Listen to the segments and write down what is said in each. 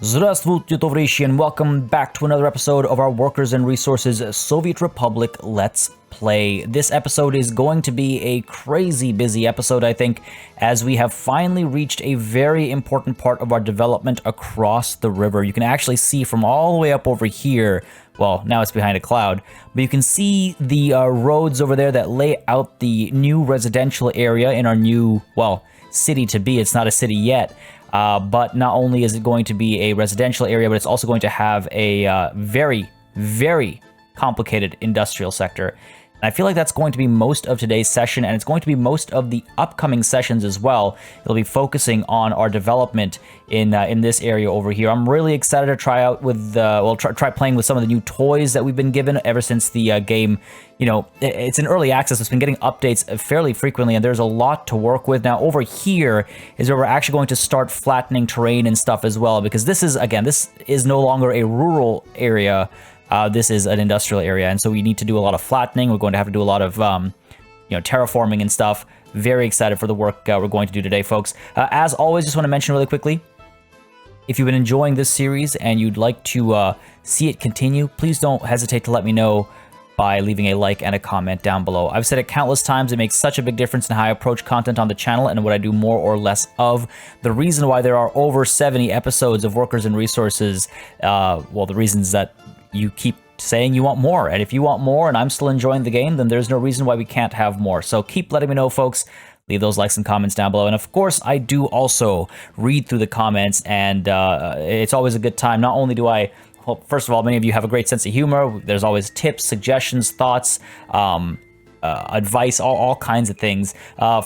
Здравствуйте, товарищи, and welcome back to another episode of our Workers and Resources Soviet Republic Let's Play. This episode is going to be a crazy busy episode, I think, as we have finally reached a very important part of our development across the river. You can actually see from all the way up over here, well, now it's behind a cloud, but you can see the roads over there that lay out the new residential area in our new, well, city to be. It's not a city yet. But not only is it going to be a residential area, but it's also going to have a very, very complicated industrial sector. And I feel like that's going to be most of today's session, and it's going to be most of the upcoming sessions as well. It'll be focusing on our development in this area over here. I'm really excited to try out with, try playing with some of the new toys that we've been given ever since the game. You know, it's in early access. It's been getting updates fairly frequently, and there's a lot to work with. Now, over here is where we're actually going to start flattening terrain and stuff as well, because this is, again, this is no longer a rural area. This is an industrial area, and so we need to do a lot of flattening. We're going to have to do a lot of, terraforming and stuff. Very excited for the work we're going to do today, folks. As always, just want to mention really quickly, if you've been enjoying this series and you'd like to see it continue, please don't hesitate to let me know by leaving a like and a comment down below. I've said it countless times, it makes such a big difference in how I approach content on the channel and what I do more or less of. The reason why there are over 70 episodes of Workers and Resources, the reasons that you keep saying you want more, and if you want more and I'm still enjoying the game, then there's no reason why we can't have more. So keep letting me know, folks. Leave those likes and comments down below. And of course, I do also read through the comments, and it's always a good time. Not only do I, well, first of all, many of you have a great sense of humor. There's always tips, suggestions, thoughts, advice, all kinds of things.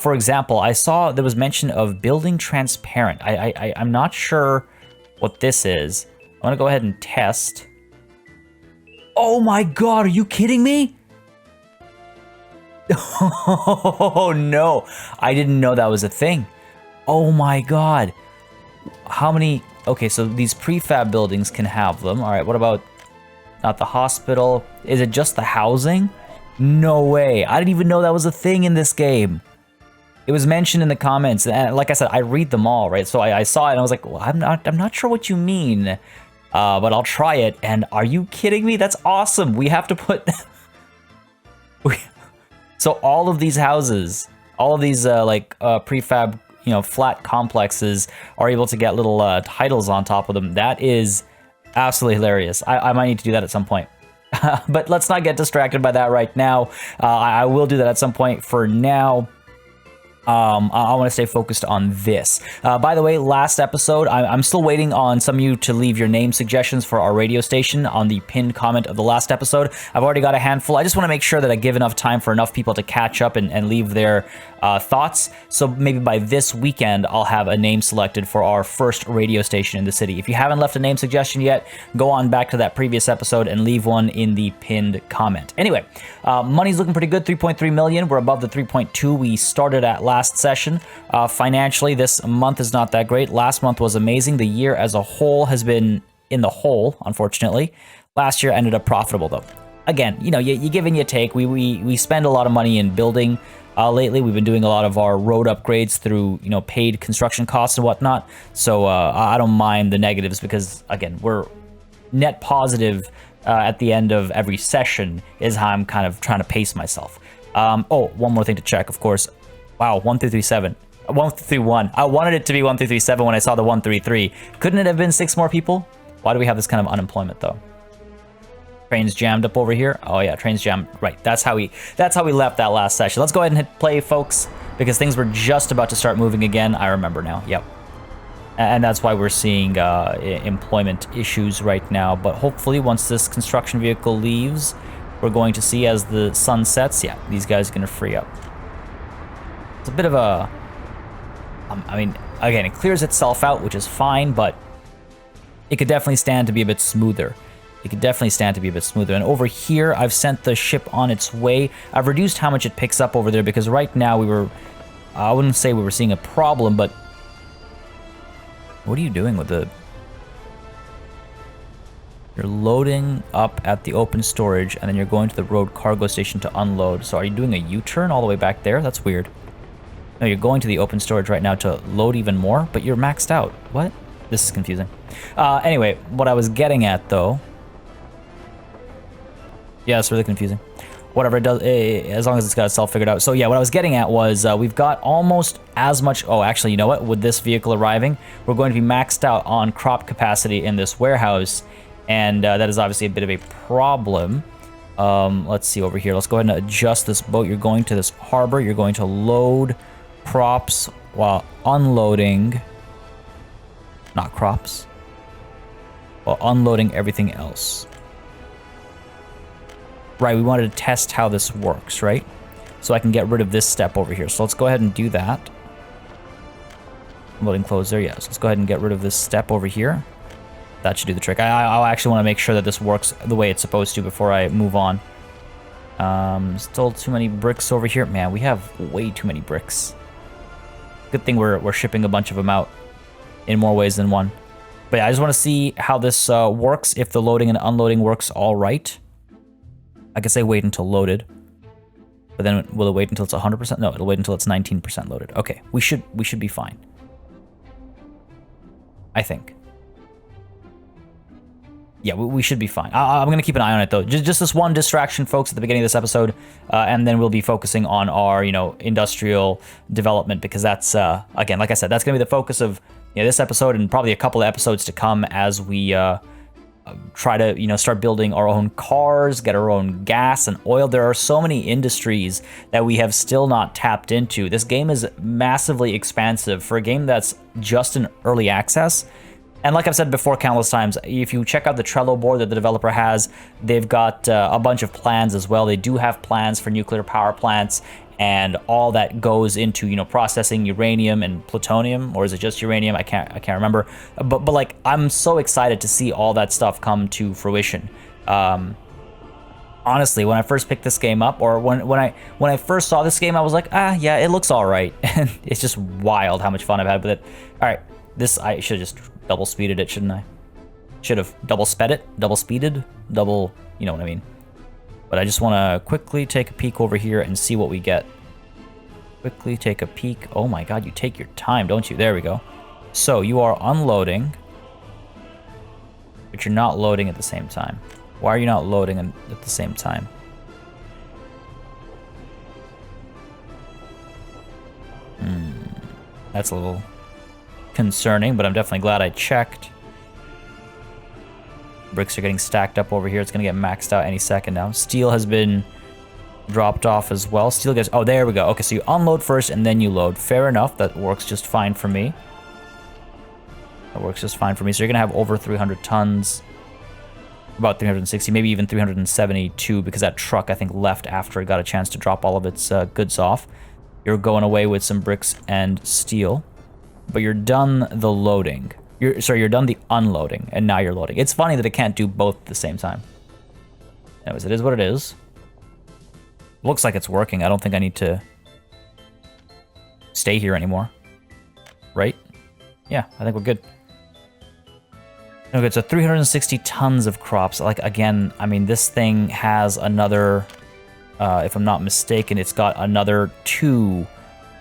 For example, I saw there was mention of building transparent. I'm not sure what this is. I'm gonna go ahead and test. Oh my god, are you kidding me? Oh no, I didn't know that was a thing. Oh my god. How many? Okay, so these prefab buildings can have them. All right, what about not the hospital? Is it just the housing? No way. I didn't even know that was a thing in this game. It was mentioned in the comments, and like I said, I read them all, right? So I saw it and I was like, well, I'm not sure what you mean. But I'll try it, and are you kidding me? That's awesome. We have to put... So all of these houses, all of these prefab, flat complexes are able to get little titles on top of them. That is absolutely hilarious. I might need to do that at some point. But let's not get distracted by that right now. I will do that at some point. For now, I want to stay focused on this. By the way, last episode, I'm still waiting on some of you to leave your name suggestions for our radio station on the pinned comment of the last episode. I've already got a handful. I just want to make sure that I give enough time for enough people to catch up and leave their thoughts. So maybe by this weekend, I'll have a name selected for our first radio station in the city. If you haven't left a name suggestion yet, go on back to that previous episode and leave one in the pinned comment. Anyway, money's looking pretty good, 3.3 million. We're above the 3.2 we started at last session. Financially, this month is not that great. Last month was amazing. The year as a whole has been in the hole, unfortunately. Last year ended up profitable, though. Again, you give and you take. We spend a lot of money in building. Lately, we've been doing a lot of our road upgrades through, paid construction costs and whatnot. So I don't mind the negatives because, again, we're net positive at the end of every session is how I'm kind of trying to pace myself. One more thing to check, of course. Wow, 1337. 1331. I wanted it to be 1337 when I saw the 133. Couldn't it have been 6 more people? Why do we have this kind of unemployment, though? Train's jammed up over here. Oh yeah, train's jammed. Right, that's how we left that last session. Let's go ahead and hit play, folks, because things were just about to start moving again. I remember now. Yep. And that's why we're seeing employment issues right now. But hopefully, once this construction vehicle leaves, we're going to see as the sun sets. Yeah, these guys are going to free up. It's a bit of a... again, it clears itself out, which is fine, but it could definitely stand to be a bit smoother. And over here, I've sent the ship on its way. I've reduced how much it picks up over there, because right now I wouldn't say we were seeing a problem, but... What are you doing with the... You're loading up at the open storage, and then you're going to the road cargo station to unload. So are you doing a U-turn all the way back there? That's weird. No, you're going to the open storage right now to load even more, but you're maxed out. What? This is confusing. Anyway, what I was getting at, though... Yeah, it's really confusing. Whatever it does, as long as it's got itself figured out. So yeah, what I was getting at was we've got almost as much... Oh, actually, you know what? With this vehicle arriving, we're going to be maxed out on crop capacity in this warehouse. And that is obviously a bit of a problem. Let's see over here. Let's go ahead and adjust this boat. You're going to this harbor. You're going to load crops while unloading... Not crops. While unloading everything else. Right, we wanted to test how this works, right? So I can get rid of this step over here. So let's go ahead and do that. Loading clothes there, yes. Let's go ahead and get rid of this step over here. That should do the trick. I actually want to make sure that this works the way it's supposed to before I move on. Still too many bricks over here. Man, we have way too many bricks. Good thing we're shipping a bunch of them out in more ways than one. But yeah, I just want to see how this works, if the loading and unloading works all right. I could say wait until loaded, but then will it wait until it's 100%? No, it'll wait until it's 19% loaded. Okay, we should be fine. I think. Yeah, we should be fine. I'm gonna keep an eye on it though. Just this one distraction, folks, at the beginning of this episode, and then we'll be focusing on our, industrial development, because that's again, like I said, that's gonna be the focus of this episode and probably a couple of episodes to come as we try to start building our own cars, get our own gas and oil. There are so many industries that we have still not tapped into. This game is massively expansive for a game that's just in early access. And like I've said before countless times, if you check out the Trello board that the developer has, they've got a bunch of plans as well. They do have plans for nuclear power plants and all that goes into, processing uranium and plutonium, or is it just uranium? I can't remember. But like, I'm so excited to see all that stuff come to fruition. Honestly, when I first picked this game up, or when I first saw this game, I was like, yeah, it looks all right. And it's just wild how much fun I've had with it. All right, I should have just double speeded it, shouldn't I? Should have double sped it, double speeded, double, you know what I mean. But I just want to quickly take a peek over here and see what we get. Quickly take a peek. Oh my god, you take your time, don't you? There we go. So you are unloading, but you're not loading at the same time. Why are you not loading at the same time? That's a little concerning, but I'm definitely glad I checked. Bricks are getting stacked up over here. It's going to get maxed out any second now. Steel has been dropped off as well. Steel gets... Oh, there we go. Okay, so you unload first and then you load. Fair enough. That works just fine for me. That works just fine for me. So you're going to have over 300 tons. About 360, maybe even 372, because that truck, I think, left after it got a chance to drop all of its goods off. You're going away with some bricks and steel. But you're done the loading. You're done the unloading, and now you're loading. It's funny that it can't do both at the same time. Anyways, it is what it is. Looks like it's working. I don't think I need to stay here anymore. Right? Yeah, I think we're good. Okay, so 360 tons of crops. Like, again, I mean, this thing has another, if I'm not mistaken, it's got another 2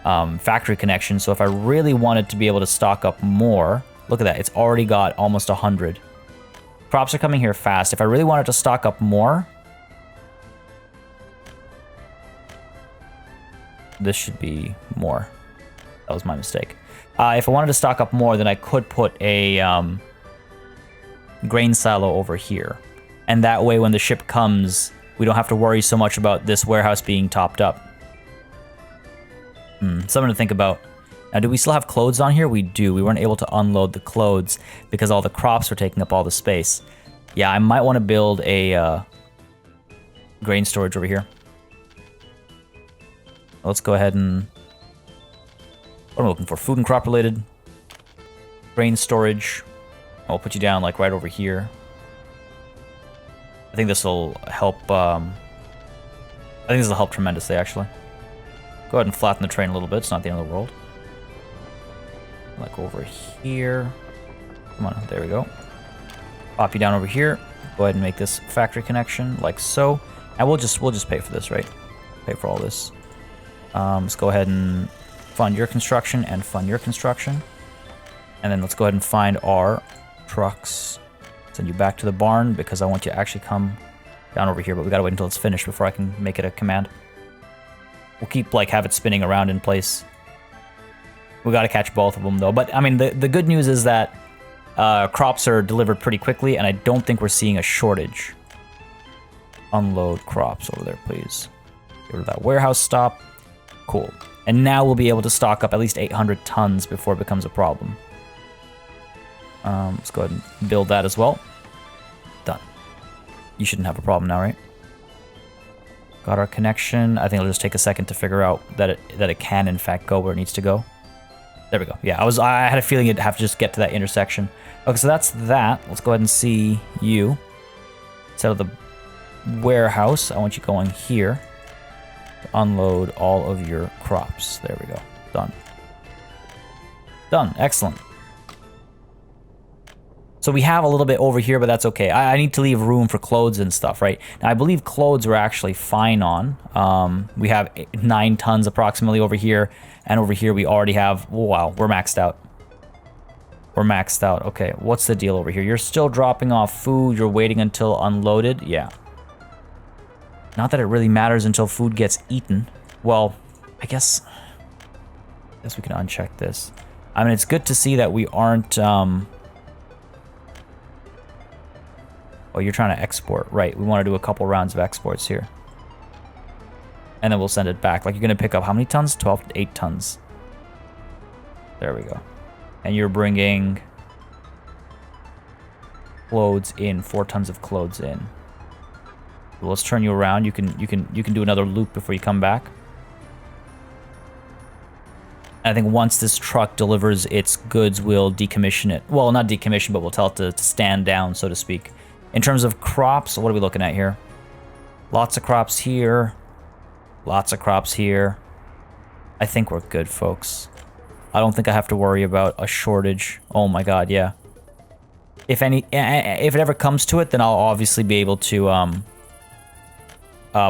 factory connections. So if I really wanted to be able to stock up more... Look at that, it's already got almost 100. Crops are coming here fast. If I really wanted to stock up more... This should be more. That was my mistake. If I wanted to stock up more, then I could put a grain silo over here. And that way, when the ship comes, we don't have to worry so much about this warehouse being topped up. Something to think about. Now, do we still have clothes on here? We do. We weren't able to unload the clothes because all the crops were taking up all the space. Yeah, I might want to build a grain storage over here. Let's go ahead and... What am I looking for? Food and crop related. Grain storage. I'll put you down like right over here. I think this will help. I think this will help tremendously, actually. Go ahead and flatten the train a little bit. It's not the end of the world. Like over here. Come on, there we go. Pop you down over here. Go ahead and make this factory connection like so. And we'll just pay for this, right? Pay for all this. Let's go ahead and fund your construction and fund your construction. And then let's go ahead and find our trucks. Send you back to the barn because I want you to actually come down over here, but we gotta wait until it's finished before I can make it a command. We'll keep, like, have it spinning around in place. We gotta catch both of them, though. But, I mean, the good news is that crops are delivered pretty quickly, and I don't think we're seeing a shortage. Unload crops over there, please. Get rid of that warehouse stop. Cool. And now we'll be able to stock up at least 800 tons before it becomes a problem. Let's go ahead and build that as well. Done. You shouldn't have a problem now, right? Got our connection. I think it'll just take a second to figure out that it can in fact go where it needs to go. There we go. Yeah, I had a feeling it'd have to just get to that intersection. Okay, so that's that. Let's go ahead and see you. Instead of the warehouse, I want you going here to unload all of your crops. There we go. Done. Done. Excellent. So we have a little bit over here, but that's okay. I need to leave room for clothes and stuff, right? Now, I believe clothes we're actually fine on. We have 9 tons approximately over here, and over here we already have... Oh, wow, we're maxed out. We're maxed out. Okay, what's the deal over here? You're still dropping off food. You're waiting until unloaded. Yeah. Not that it really matters until food gets eaten. Well, I guess we can uncheck this. I mean, it's good to see that we aren't... Oh, you're trying to export. Right, we want to do a couple rounds of exports here. And then we'll send it back. Like, you're going to pick up how many tons? 12 to 8 tons. There we go. And you're bringing clothes in. 4 tons of clothes in. Well, let's turn you around. You can do another loop before you come back. And I think once this truck delivers its goods, we'll decommission it. Well, not decommission, but we'll tell it to stand down, so to speak. In terms of crops, what are we looking at here? Lots of crops here. Lots of crops here. I think we're good, folks. I don't think I have to worry about a shortage. Oh my god, yeah. If it ever comes to it, then I'll obviously be able to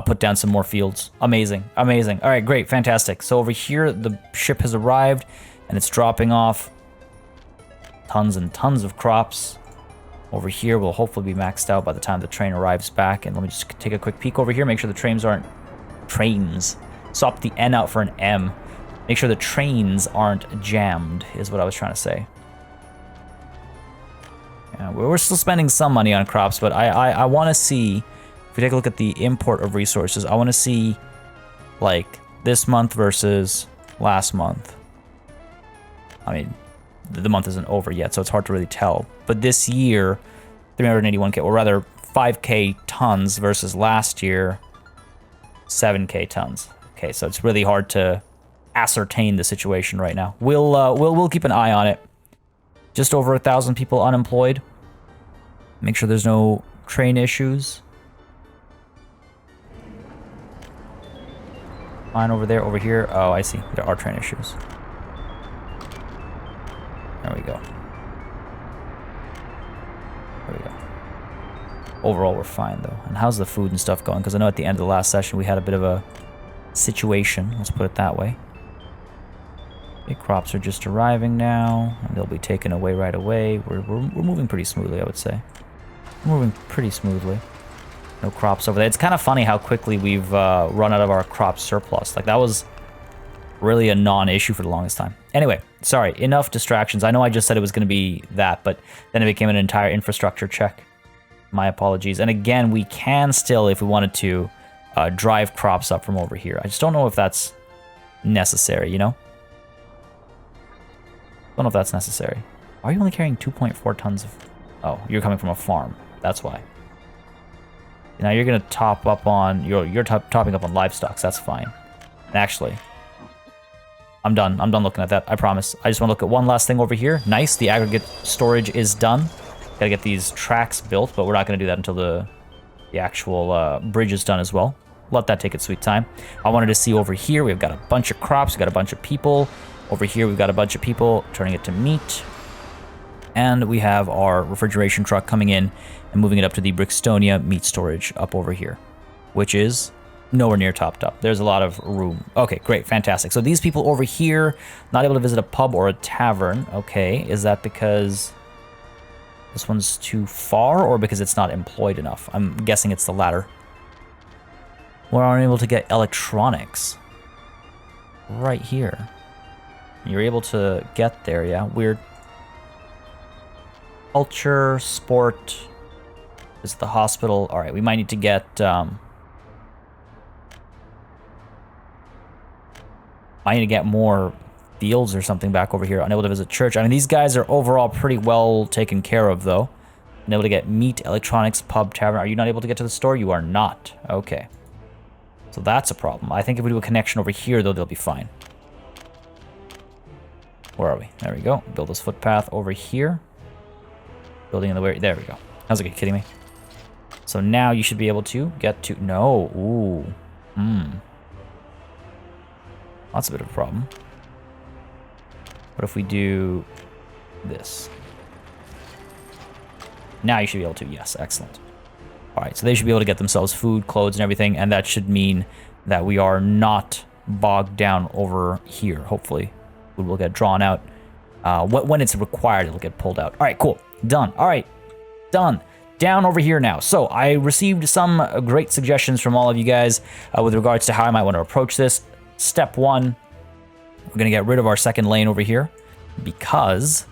put down some more fields. Amazing, amazing. All right, great, fantastic. So over here, the ship has arrived, and it's dropping off tons and tons of crops. Over here, we'll hopefully be maxed out by the time the train arrives back. And let me just take a quick peek over here. Make sure the trains aren't... Trains. Swap the N out for an M. Make sure the trains aren't jammed, is what I was trying to say. Yeah, we're still spending some money on crops, but I want to see... If we take a look at the import of resources, I want to see, like, this month versus last month. I mean... The month isn't over yet, so it's hard to really tell. But this year, 381k, or rather 5k tons versus last year, 7k tons. Okay, so it's really hard to ascertain the situation right now. We'll keep an eye on it. Just over 1,000 people unemployed. Make sure there's no train issues. Fine over there, over here. Oh, I see. There are train issues. There we go. There we go. Overall, we're fine, though. And how's the food and stuff going? Because I know at the end of the last session, we had a bit of a situation. Let's put it that way. The crops are just arriving now, and they'll be taken away right away. We're moving pretty smoothly, I would say. We're moving pretty smoothly. No crops over there. It's kind of funny how quickly we've run out of our crop surplus. Like, that was really a non-issue for the longest time. Anyway, sorry, enough distractions. I know I just said it was going to be that, but then it became an entire infrastructure check. My apologies. And again, we can still, if we wanted to, drive crops up from over here. I just don't know if that's necessary, you know? Don't know if that's necessary. Why are you only carrying 2.4 tons of... Oh, you're coming from a farm. That's why. Now you're going to top up on... You're topping up on livestock, so that's fine. And actually... I'm done looking at that, I promise. I just want to look at one last thing over here. Nice, the aggregate storage is done. Gotta get these tracks built, but we're not gonna do that until the actual bridge is done as well. Let that take its sweet time. I wanted to see over here, we've got a bunch of crops, we've got a bunch of people. Over here, we've got a bunch of people turning it to meat. And we have our refrigeration truck coming in and moving it up to the Brixtonia meat storage up over here, which is nowhere near topped up. There's a lot of room. Okay, great, fantastic. So these people over here, not able to visit a pub or a tavern. Okay, is that because This one's too far, or because it's not employed enough? I'm guessing it's the latter. We're unable to get electronics. Right here. You're able to get there, yeah? Weird. Culture, sport. Is the hospital. Alright, we might need to get, I need to get more fields or something back over here. Unable to visit church. I mean, these guys are overall pretty well taken care of, though. Unable to get meat, electronics, pub, tavern. Are you not able to get to the store? You are not. Okay. So that's a problem. I think if we do a connection over here, though, they'll be fine. Where are we? There we go. Build this footpath over here. Building in the way. There we go. I was like, are you kidding me? So now you should be able to get to... No. Ooh. That's a bit of a problem. What if we do this? Now you should be able to. Yes, excellent. All right, so they should be able to get themselves food, clothes, and everything, and that should mean that we are not bogged down over here, hopefully. Food will get drawn out. When it's required, it'll get pulled out. All right, cool. Done. All right, done. Down over here now. So I received some great suggestions from all of you guys with regards to how I might want to approach this. Step one, we're going to get rid of our second lane over here because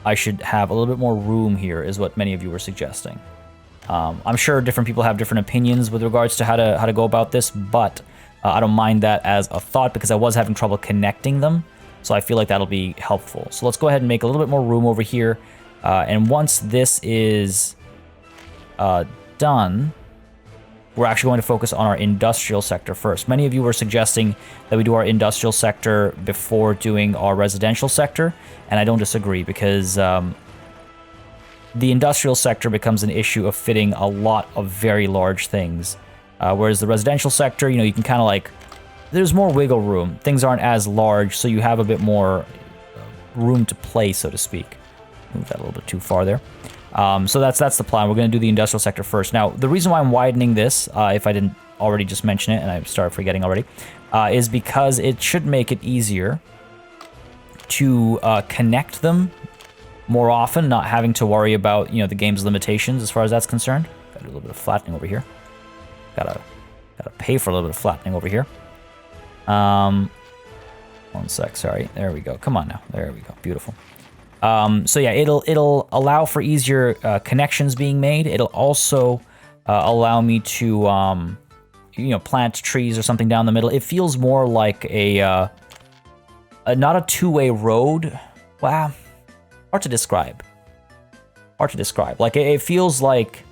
I should have a little bit more room here is what many of you were suggesting. I'm sure different people have different opinions with regards to how to go about this, but I don't mind that as a thought because I was having trouble connecting them. So I feel like that'll be helpful. So let's go ahead and make a little bit more room over here. And once this is done, we're actually going to focus on our industrial sector first. Many of you were suggesting that we do our industrial sector before doing our residential sector, and I don't disagree because the industrial sector becomes an issue of fitting a lot of very large things, whereas the residential sector, you know, you can kind of like, there's more wiggle room. Things aren't as large, so you have a bit more room to play, so to speak. Move that a little bit too far there. So that's the plan. We're going to do the industrial sector first. Now, the reason why I'm widening this, if I didn't already just mention it, and I started forgetting already, is because it should make it easier to connect them more often, not having to worry about, you know, the game's limitations as far as that's concerned. Got to do a little bit of flattening over here. Gotta pay for a little bit of flattening over here. 1 sec, sorry. There we go. Come on now. There we go. Beautiful. So yeah, it'll allow for easier connections being made. It'll also allow me to, you know, plant trees or something down the middle. It feels more like a not a two-way road. Wow, hard to describe. Like it feels like,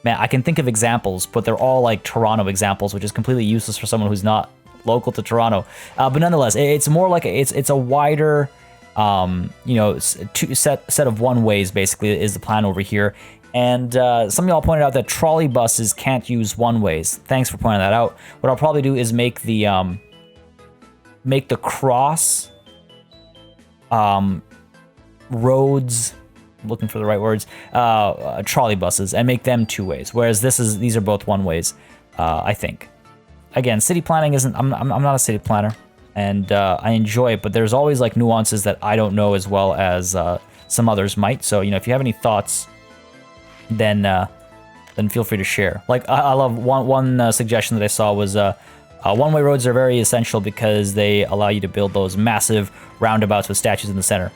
man, I can think of examples, but they're all like Toronto examples, which is completely useless for someone who's not local to Toronto. But nonetheless, it's more like it's a wider. You know, set of one ways basically is the plan over here. And some of y'all pointed out that trolley buses can't use one ways. Thanks for pointing that out. What I'll probably do is make the cross roads, I'm looking for the right words, trolley buses, and make them two ways. Whereas these are both one ways, I think. Again, city planning isn't. I'm not a city planner. And I enjoy it, but there's always like nuances that I don't know as well as some others might. So, you know, if you have any thoughts, then feel free to share. Like I love one suggestion that I saw was one-way roads are very essential because they allow you to build those massive roundabouts with statues in the center.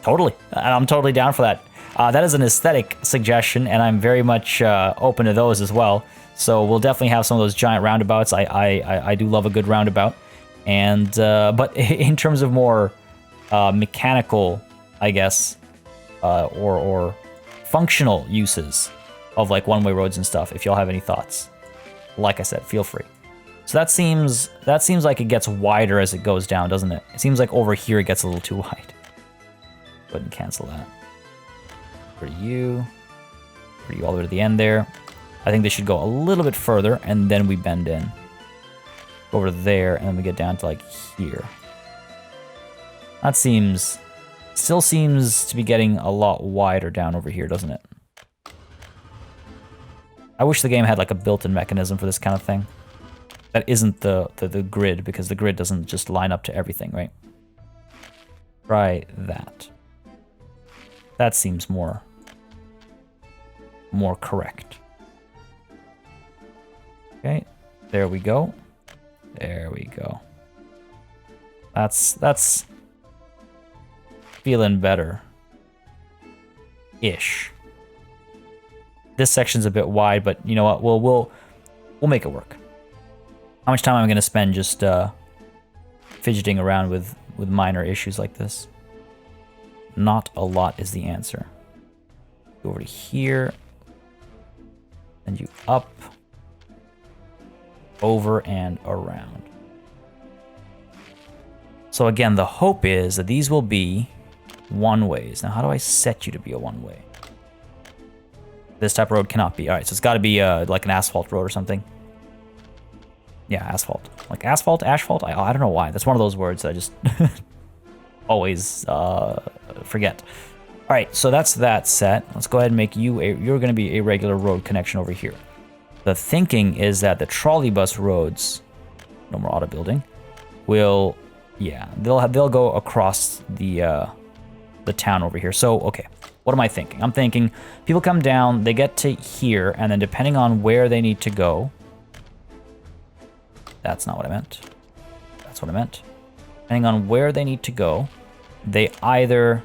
Totally, and I'm totally down for that. That is an aesthetic suggestion, and I'm very much open to those as well. So we'll definitely have some of those giant roundabouts. I do love a good roundabout. And but in terms of more mechanical, I guess, or functional uses of like one-way roads and stuff, if y'all have any thoughts, like I said, feel free. So that seems like it gets wider as it goes down, doesn't it? It seems like over here it gets a little too wide. Go ahead and cancel that. For you all the way to the end there. I think they should go a little bit further, and then we bend in. Over there, and then we get down to like here. That still seems to be getting a lot wider down over here, doesn't it? I wish the game had like a built-in mechanism for this kind of thing. That isn't the grid, because the grid doesn't just line up to everything, right? Try that. That seems more correct. Okay, there we go. There we go. That's feeling better. Ish. This section's a bit wide, but you know what? We'll make it work. How much time am I gonna spend just fidgeting around with minor issues like this? Not a lot is the answer. Go over to here. Send you up. Over and around. So again, the hope is that these will be one-ways. Now, how do I set you to be a one-way? This type of road cannot be. All right, so it's got to be like an asphalt road or something. Yeah, asphalt. Like asphalt, asphalt? I don't know why. That's one of those words that I just always forget. All right, so that's that set. Let's go ahead and make you you're going to be a regular road connection over here. The thinking is that the trolley bus roads, no more auto building, will, yeah, they'll go across the town over here. So, okay, what am I thinking? I'm thinking people come down, they get to here, and then depending on where they need to go, that's not what I meant. That's what I meant. Depending on where they need to go, they either,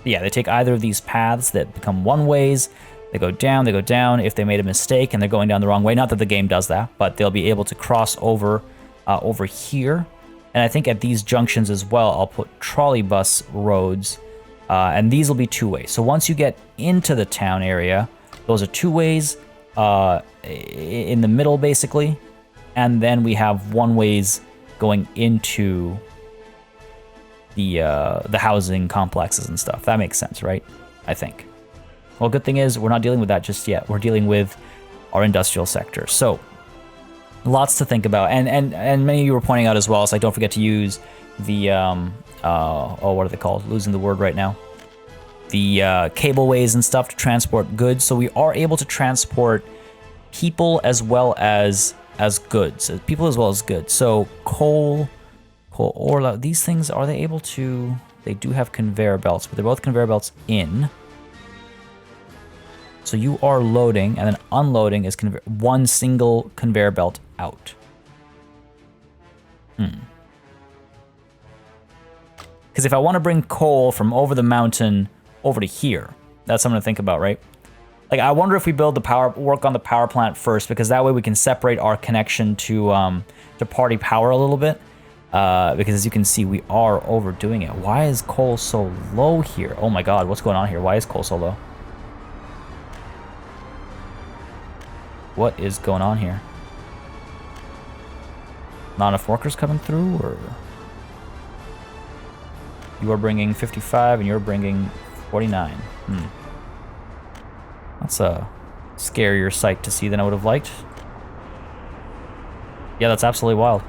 yeah, they take either of these paths that become one-ways. They go down. If they made a mistake and they're going down the wrong way, not that the game does that, but they'll be able to cross over over here. And I think at these junctions as well, I'll put trolley bus roads, and these will be two-ways. So once you get into the town area, those are two-ways in the middle, basically. And then we have one-ways going into the housing complexes and stuff. That makes sense, right? I think. Well, good thing is we're not dealing with that just yet. We're dealing with our industrial sector. So lots to think about. And many of you were pointing out as well, so like, don't forget to use the, what are they called? Losing the word right now. The cableways and stuff to transport goods. So we are able to transport people as well as goods. People as well as goods. So coal, ore, these things, are they able to... They do have conveyor belts, but they're both conveyor belts in. So you are loading, and then unloading is one single conveyor belt out. Because if I want to bring coal from over the mountain over to here, that's something to think about, right? Like, I wonder if we build work on the power plant first, because that way we can separate our connection to Party Power a little bit. Because as you can see, we are overdoing it. Why is coal so low here? Oh my god, what's going on here? Why is coal so low? What is going on here? Not enough workers coming through, or... You are bringing 55 and you're bringing 49. That's a scarier sight to see than I would have liked. Yeah, that's absolutely wild.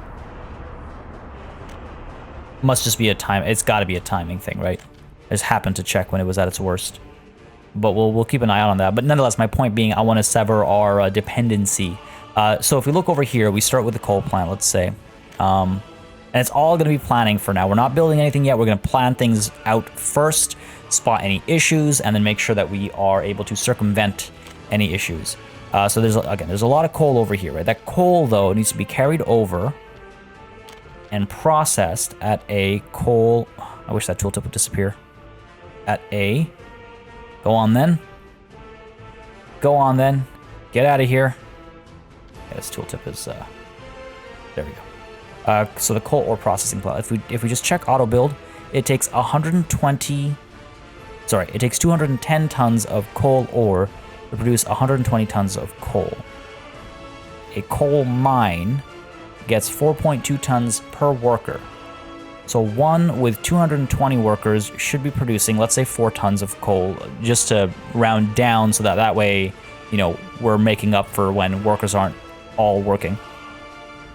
Must just be a time. It's got to be a timing thing, right? I just happened to check when it was at its worst. But we'll keep an eye out on that. But nonetheless, my point being, I want to sever our dependency. So if we look over here, we start with the coal plant, let's say. And it's all going to be planning for now. We're not building anything yet. We're going to plan things out first, spot any issues, and then make sure that we are able to circumvent any issues. So there's a lot of coal over here, right? That coal, though, needs to be carried over and processed at a coal... I wish that tooltip would disappear. At a... Go on then. Go on then. Get out of here. Yeah, this tooltip is... There we go. So the coal ore processing plant. If we just check auto build, it takes 120... Sorry, it takes 210 tons of coal ore to produce 120 tons of coal. A coal mine gets 4.2 tons per worker. So one with 220 workers should be producing, let's say, 4 tons of coal, just to round down so that way, you know, we're making up for when workers aren't all working.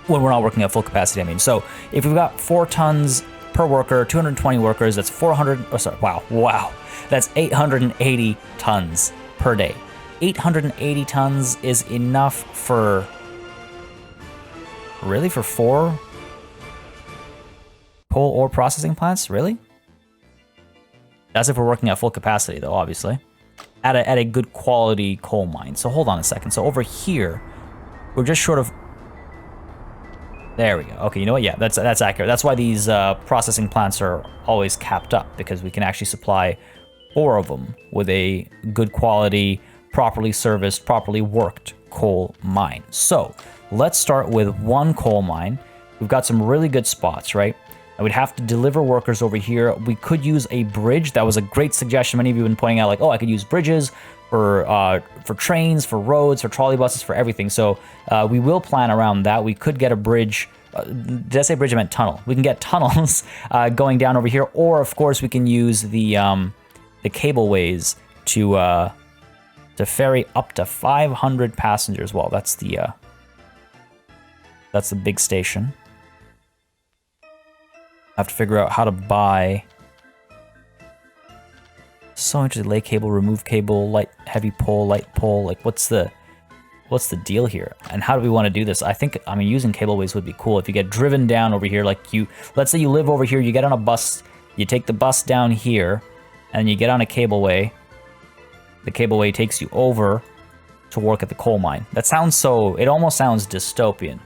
When we're not working at full capacity, I mean. So if we've got 4 tons per worker, 220 workers, that's 400, oh sorry, wow. That's 880 tons per day. 880 tons is enough for, really, for 4 coal ore processing plants? Really? That's if we're working at full capacity, though, obviously. At a good quality coal mine. So hold on a second. So over here, we're just short of... There we go. Okay, you know what? Yeah, that's accurate. That's why these processing plants are always capped up, because we can actually supply 4 of them with a good quality, properly serviced, properly worked coal mine. So let's start with 1 coal mine. We've got some really good spots, right? I would have to deliver workers over here. We could use a bridge. That was a great suggestion. Many of you have been pointing out, like, oh, I could use bridges for trains, for roads, for trolley buses, for everything. So we will plan around that. We could get a bridge. Did I say bridge? I meant tunnel. We can get tunnels going down over here, or of course we can use the cableways to ferry up to 500 passengers. Well, that's the big station. I have to figure out how to buy. So interesting. Lay cable, remove cable, light, heavy pole, light pole. Like, what's the deal here? And how do we want to do this? I mean, using cableways would be cool. If you get driven down over here, like let's say you live over here, you get on a bus, you take the bus down here, and you get on a cableway. The cableway takes you over to work at the coal mine. That sounds it almost sounds dystopian.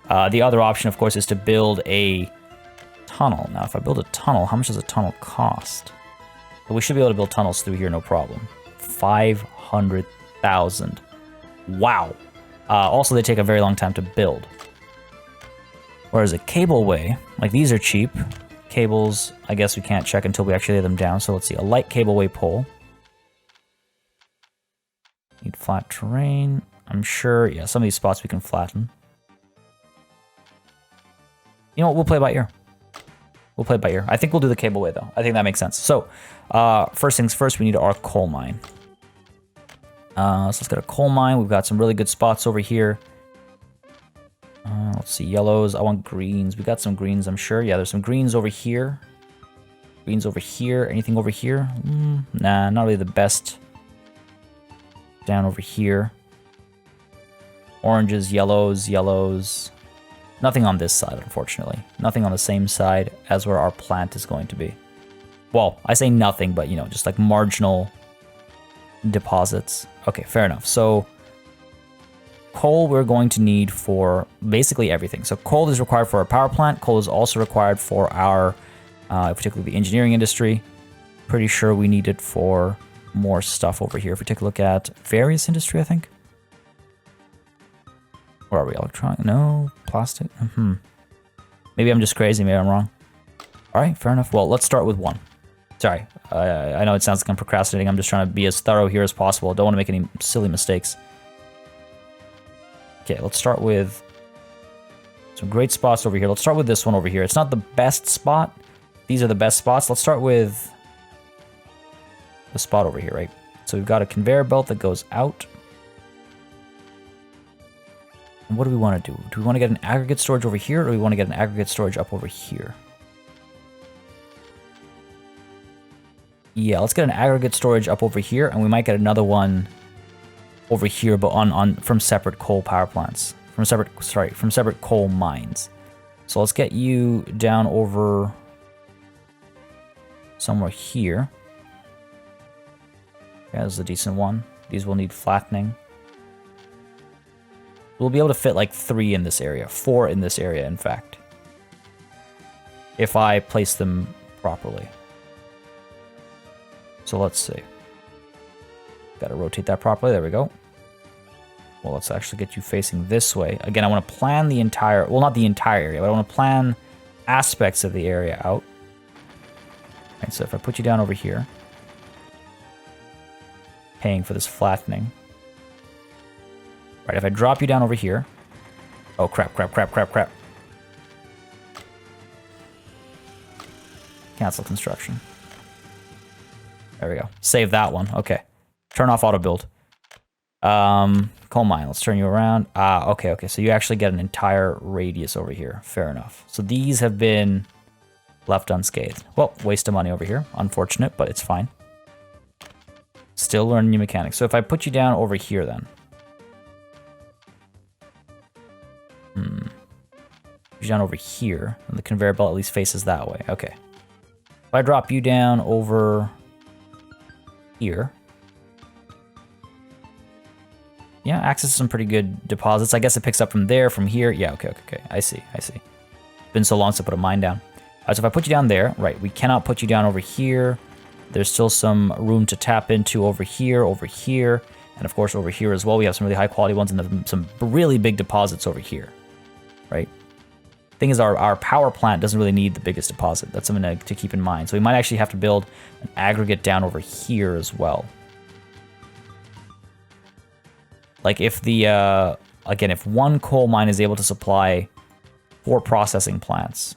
The other option, of course, is to build a tunnel. Now, if I build a tunnel, how much does a tunnel cost? But we should be able to build tunnels through here, no problem. 500,000. Wow. Also, they take a very long time to build. Whereas a cableway, like these are cheap. Cables, I guess we can't check until we actually lay them down. So let's see, a light cableway pole. Need flat terrain. I'm sure, yeah, some of these spots we can flatten. You know what, we'll play by ear. We'll play by ear. I think we'll do the cableway, though. I think that makes sense. So, first things first, we need our coal mine. So let's get a coal mine. We've got some really good spots over here. Let's see, yellows. I want greens. We got some greens, I'm sure. Yeah, there's some greens over here. Greens over here. Anything over here? Nah, not really the best. Down over here. Oranges, yellows, yellows. Nothing on this side, unfortunately. Nothing on the same side as where our plant is going to be. Well, I say nothing, but, you know, just like marginal deposits. Okay, fair enough. So, coal we're going to need for basically everything. So, coal is required for our power plant. Coal is also required for our, particularly the engineering industry. Pretty sure we need it for more stuff over here. If we take a look at various industry, I think. Where are we? Electronic? No. Plastic? Maybe I'm just crazy. Maybe I'm wrong. All right, fair enough. Well, let's start with 1. Sorry. I know it sounds like I'm procrastinating. I'm just trying to be as thorough here as possible. Don't want to make any silly mistakes. Okay, let's start with some great spots over here. Let's start with this one over here. It's not the best spot. These are the best spots. Let's start with the spot over here, right? So we've got a conveyor belt that goes out. What do we want to do? Do we want to get an aggregate storage over here, or do we want to get an aggregate storage up over here? Yeah, let's get an aggregate storage up over here, and we might get another one over here, but from separate coal power plants. From separate coal mines. So let's get you down over somewhere here. Yeah, this is a decent one. These will need flattening. We'll be able to fit like 3 in this area. 4 in this area, in fact. If I place them properly. So let's see. Gotta rotate that properly. There we go. Well, let's actually get you facing this way. Again, I want to plan the entire... Well, not the entire area, but I want to plan aspects of the area out. Right, so if I put you down over here... Paying for this flattening. Right, if I drop you down over here... Oh, crap. Cancel construction. There we go. Save that one. Okay. Turn off auto build. Coal mine. Let's turn you around. Okay. So you actually get an entire radius over here. Fair enough. So these have been left unscathed. Well, waste of money over here. Unfortunate, but it's fine. Still learning new mechanics. So if I put you down over here then. Put you down over here. And the conveyor belt at least faces that way. Okay. If I drop you down over here. Yeah, access some pretty good deposits. I guess it picks up from there, from here. Yeah, okay. I see. Been so long since I put a mine down. All right, so if I put you down there, right, we cannot put you down over here. There's still some room to tap into over here, and of course over here as well. We have some really high quality ones and some really big deposits over here, right? Thing is, our power plant doesn't really need the biggest deposit. That's something to keep in mind. So we might actually have to build an aggregate down over here as well. Like if the, again, if one coal mine is able to supply 4 processing plants.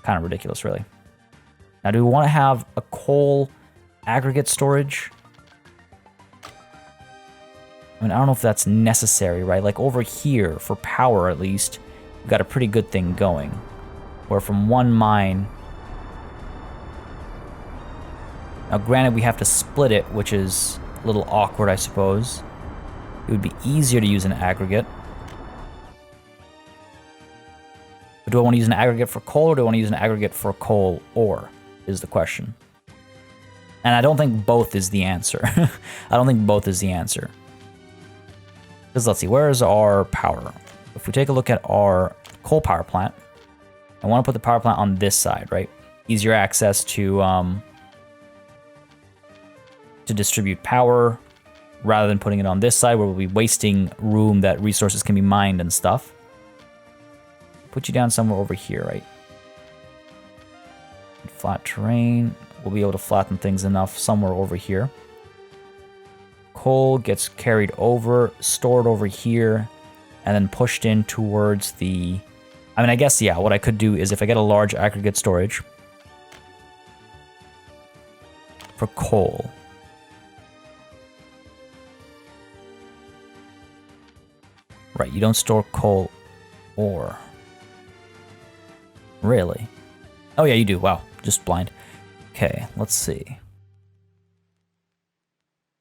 Kind of ridiculous, really. Now, do we want to have a coal aggregate storage? I mean, I don't know if that's necessary, right? Like over here, for power at least, we've got a pretty good thing going. Where from one mine... Now, granted, we have to split it, which is a little awkward, I suppose. It would be easier to use an aggregate. But do I want to use an aggregate for coal, or do I want to use an aggregate for coal ore, is the question. And I don't think both is the answer. I don't think both is the answer. Because let's see, where is our power? If we take a look at our coal power plant, I want to put the power plant on this side, right? Easier access to distribute power, rather than putting it on this side where we'll be wasting room that resources can be mined and stuff. Put you down somewhere over here, right? Flat terrain. We'll be able to flatten things enough somewhere over here. Coal gets carried over, stored over here, and then pushed in towards the... I mean, I guess, yeah, what I could do is if I get a large aggregate storage for coal. Right, you don't store coal ore. Really? Oh yeah, you do. Wow, just blind. Okay, let's see.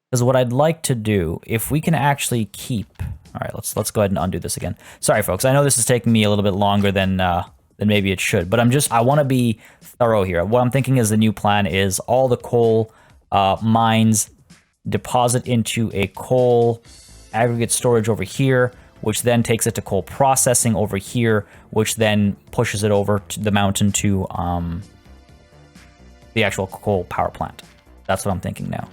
Because what I'd like to do, if we can actually keep... All right, let's go ahead and undo this again. Sorry, folks. I know this is taking me a little bit longer than maybe it should, but I want to be thorough here. What I'm thinking is the new plan is all the coal mines deposit into a coal aggregate storage over here, which then takes it to coal processing over here, which then pushes it over to the mountain to the actual coal power plant. That's what I'm thinking now.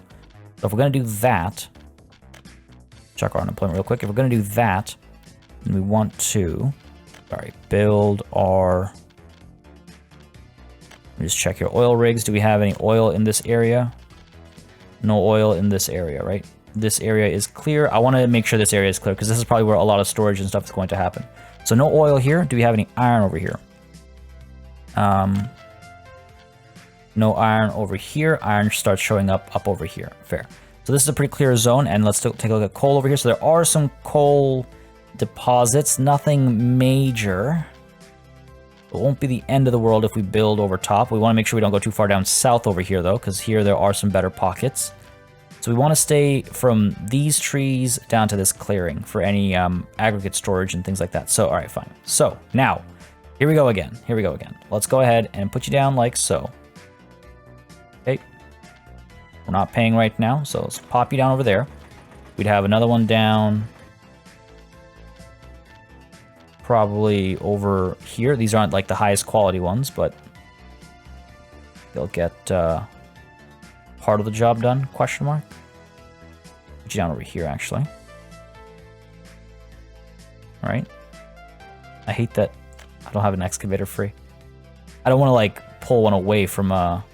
So if we're going to do that, check our unemployment real quick. If we're going to do that, then we want to, build our, let me just check your oil rigs. Do we have any oil in this area? No oil in this area, right? This area is clear. I want to make sure this area is clear because this is probably where a lot of storage and stuff is going to happen. So no oil here. Do we have any iron over here? No iron over here. Iron starts showing up over here. Fair. So this is a pretty clear zone, and let's take a look at coal over here. So there are some coal deposits, nothing major. It won't be the end of the world if we build over top. We want to make sure we don't go too far down south over here though, because here there are some better pockets. So we want to stay from these trees down to this clearing for any aggregate storage and things like that. So, all right, fine. So now, here we go again. Let's go ahead and put you down like so. Okay. We're not paying right now, so let's pop you down over there. We'd have another one down probably over here. These aren't like the highest quality ones, but they'll get part of the job done, question mark. Put you down over here, actually. All right. I hate that I don't have an excavator free. I don't want to like pull one away from a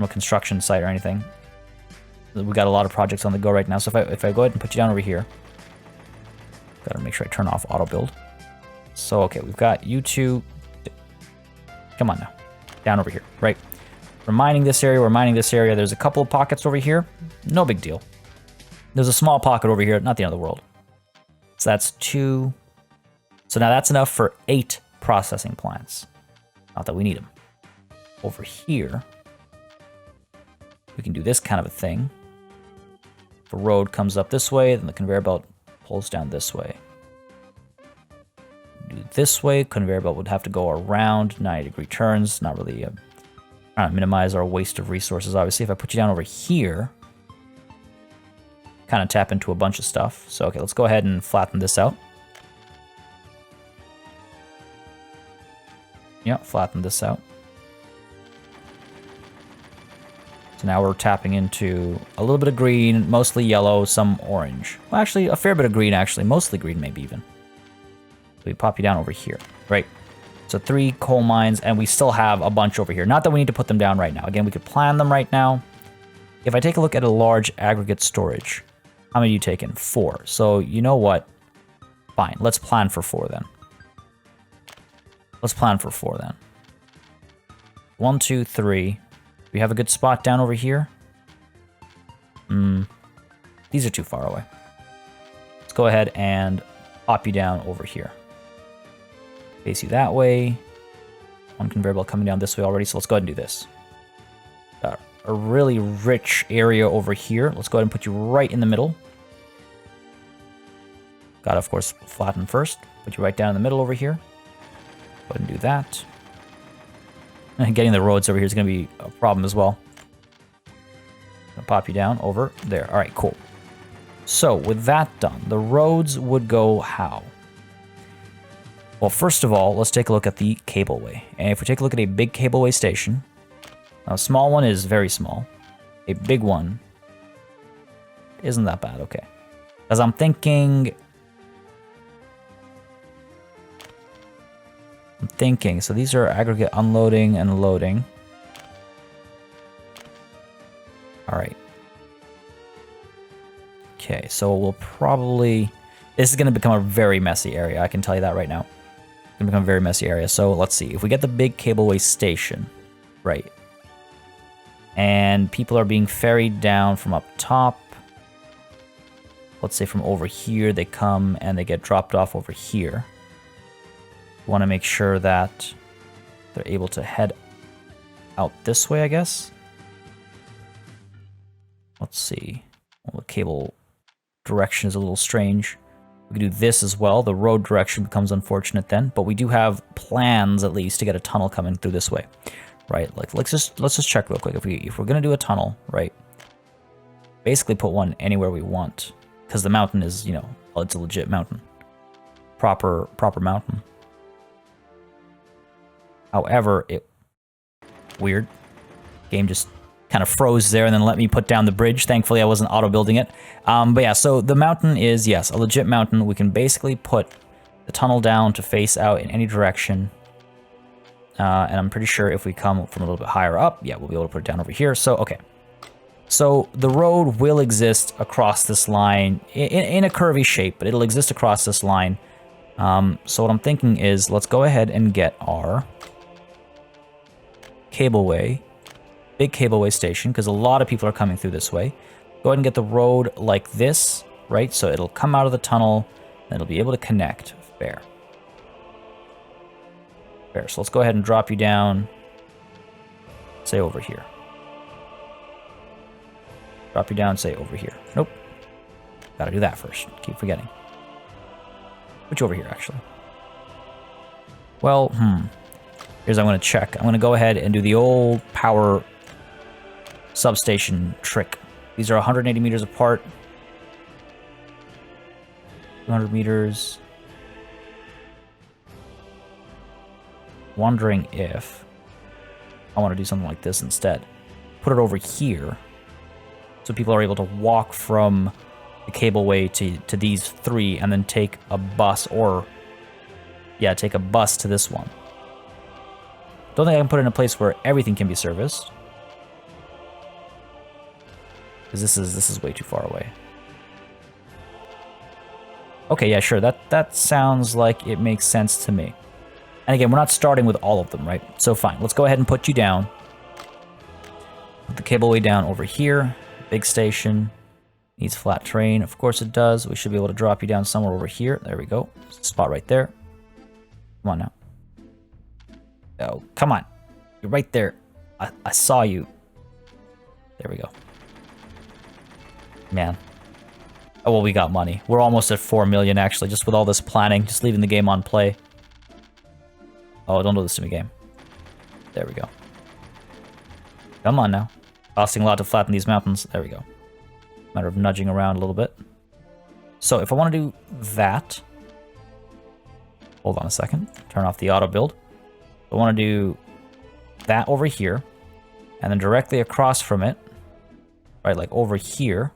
construction site or anything. We got a lot of projects on the go right now, so if I go ahead and put you down over here, gotta make sure I turn off auto build. So okay, we've got you two. Come on now, down over here, right? We're mining this area. There's a couple of pockets over here. No big deal. There's a small pocket over here. Not the end of the world. So that's 2. So now that's enough for 8 processing plants. Not that we need them. Over here, we can do this kind of a thing. The road comes up this way, then the conveyor belt pulls down this way. Do this way, conveyor belt would have to go around 90-degree turns. Not really a Trying to minimize our waste of resources. Obviously, if I put you down over here, kind of tap into a bunch of stuff. So, okay, let's go ahead and flatten this out. Yep, flatten this out. So now we're tapping into a little bit of green, mostly yellow, some orange. Well, actually, a fair bit of green, actually. Mostly green, maybe even. So we pop you down over here. Right. So 3 coal mines, and we still have a bunch over here. Not that we need to put them down right now. Again, we could plan them right now. If I take a look at a large aggregate storage, how many are you taking? 4. So you know what? Fine. Let's plan for 4 then. Let's plan for 4 then. 1, 2, 3. We have a good spot down over here. These are too far away. Let's go ahead and pop you down over here. Face you that way. 1 conveyor belt coming down this way already, so let's go ahead and do this. Got a really rich area over here. Let's go ahead and put you right in the middle. Got to, of course, flatten first. Put you right down in the middle over here. Go ahead and do that. And getting the roads over here is going to be a problem as well. I'll pop you down over there. All right, cool. So with that done, the roads would go how? Well, first of all, let's take a look at the cableway. And if we take a look at a big cableway station, a small one is very small. A big one isn't that bad, okay. Because I'm thinking, so these are aggregate unloading and loading. All right. Okay, so we'll probably, this is going to become a very messy area, I can tell you that right now. It's going to become a very messy area. So let's see, if we get the big cableway station, right, and people are being ferried down from up top, let's say from over here, they come and they get dropped off over here. Want to make sure that they're able to head out this way, I guess. Let's see. Well, the cable direction is a little strange. We can do this as well. The road direction becomes unfortunate then, but we do have plans at least to get a tunnel coming through this way, right? Like let's just check real quick. If we're gonna do a tunnel, right? Basically, put one anywhere we want, because the mountain is, you know, well, it's a legit mountain, proper mountain. However, weird. Game just kind of froze there and then let me put down the bridge. Thankfully, I wasn't auto-building it. But yeah, so the mountain is, yes, a legit mountain. We can basically put the tunnel down to face out in any direction. And I'm pretty sure if we come from a little bit higher up, yeah, we'll be able to put it down over here. So, okay. So the road will exist across this line in a curvy shape, but it'll exist across this line. So what I'm thinking is, let's go ahead and get our cableway, big cableway station, because a lot of people are coming through this way. Go ahead and get the road like this, right? So it'll come out of the tunnel and it'll be able to connect. Fair. Fair. So let's go ahead and drop you down, say over here. Drop you down, say over here. Nope. Gotta do that first. Keep forgetting. Put you over here, actually. Well, here's what I'm going to check. I'm going to go ahead and do the old power substation trick. These are 180 meters apart. 200 meters. Wondering if I want to do something like this instead. Put it over here so people are able to walk from the cableway to these 3 and then take a bus or, yeah, take a bus to this one. Don't think I can put it in a place where everything can be serviced, because this is way too far away. Okay, yeah, sure. That sounds like it makes sense to me. And again, we're not starting with all of them, right? So fine, let's go ahead and put you down. Put the cableway down over here. Big station. Needs flat terrain. Of course it does. We should be able to drop you down somewhere over here. There we go. Spot right there. Come on now. Oh, come on. You're right there. I saw you. There we go. Man. Oh, well, we got money. We're almost at 4 million, actually, just with all this planning. Just leaving the game on play. Oh, don't do this to me, game. There we go. Come on now. Costing a lot to flatten these mountains. There we go. Matter of nudging around a little bit. So if I want to do that... Hold on a second. Turn off the auto build. I want to do that over here. And then directly across from it, right, like over here,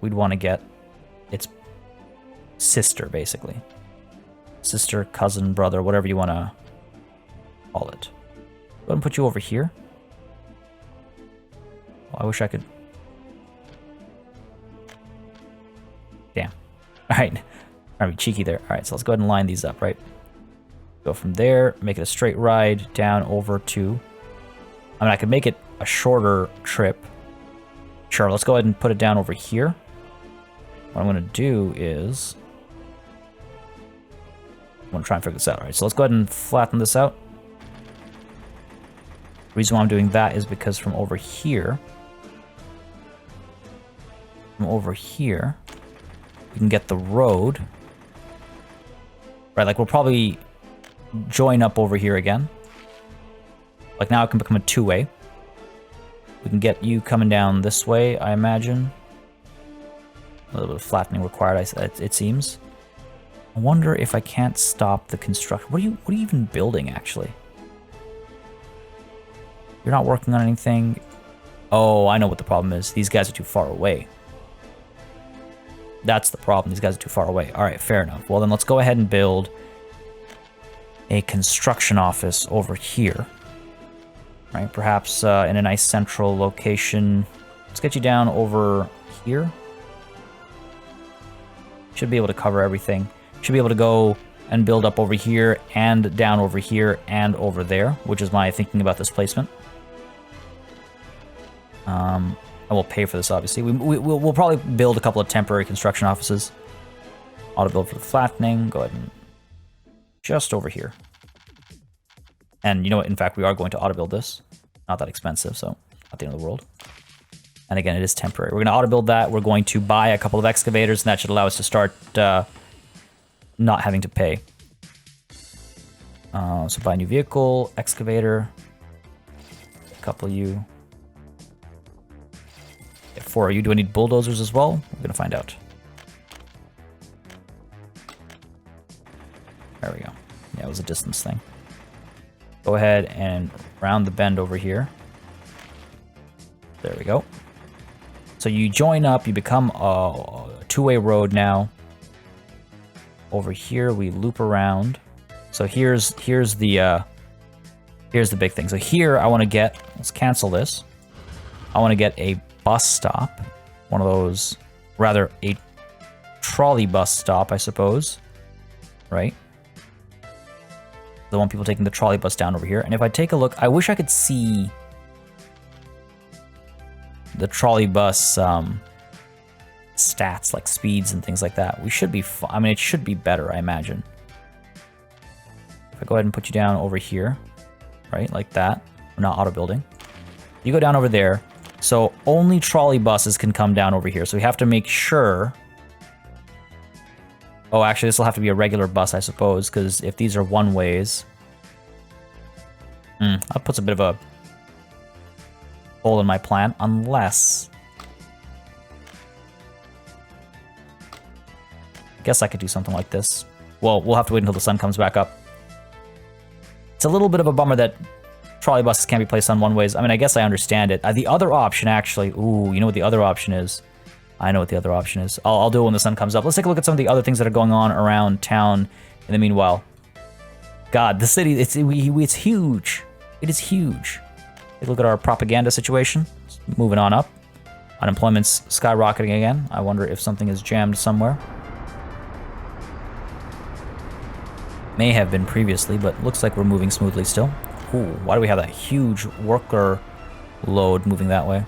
we'd want to get its sister, basically. Sister, cousin, brother, whatever you want to call it. Go ahead and put you over here. Oh, I wish I could... Damn. Alright. Trying to be cheeky there. Alright, so let's go ahead and line these up, right? Go from there, make it a straight ride down over to... I mean, I could make it a shorter trip. Sure, let's go ahead and put it down over here. What I'm going to do is... I'm going to try and figure this out. All right, so let's go ahead and flatten this out. The reason why I'm doing that is because from over here... we can get the road. Right, like we'll probably join up over here again. Like now it can become a two-way. We can get you coming down this way, I imagine. A little bit of flattening required, it seems. I wonder if I can't stop the construction. What are you even building, actually? You're not working on anything. Oh, I know what the problem is. These guys are too far away. That's the problem. These guys are too far away. All right, fair enough. Well, then let's go ahead and build a construction office over here. Right, perhaps in a nice central location. Let's get you down over here. Should be able to cover everything. Should be able to go and build up over here and down over here and over there, which is my thinking about this placement. I will pay for this, obviously. We'll probably build a couple of temporary construction offices. Auto build for the flattening. Go ahead and just over here. And you know what? In fact, we are going to auto build this. Not that expensive, so not the end of the world. And again, it is temporary. We're going to auto build that. We're going to buy a couple of excavators, and that should allow us to start not having to pay. So buy a new vehicle, excavator, a couple of you. Get 4 of you. Do I need bulldozers as well? We're going to find out. There we go. Yeah, it was a distance thing. Go ahead and round the bend over here. There we go. So you join up, you become a two-way road now. Over here, we loop around. So here's the big thing. So here, I want to get, let's cancel this. I want to get a bus stop. One of those, rather a trolley bus stop, I suppose. Right? I want people taking the trolley bus down over here. And if I take a look, I wish I could see the trolley bus stats, like speeds and things like that. We should be, I mean, it should be better, I imagine. If I go ahead and put you down over here, right, like that. We're not auto building. You go down over there. So only trolley buses can come down over here. So we have to make sure. Oh, actually, this will have to be a regular bus, I suppose, because if these are one-ways... that puts a bit of a hole in my plan, unless... I guess I could do something like this. Well, we'll have to wait until the sun comes back up. It's a little bit of a bummer that trolley buses can't be placed on one-ways. I mean, I guess I understand it. The other option, actually... Ooh, you know what the other option is? I know what the other option is. I'll do it when the sun comes up. Let's take a look at some of the other things that are going on around town in the meanwhile. God, the city, it's huge. It is huge. Take a look at our propaganda situation. It's moving on up. Unemployment's skyrocketing again. I wonder if something is jammed somewhere. May have been previously, but looks like we're moving smoothly still. Ooh, why do we have that huge worker load moving that way?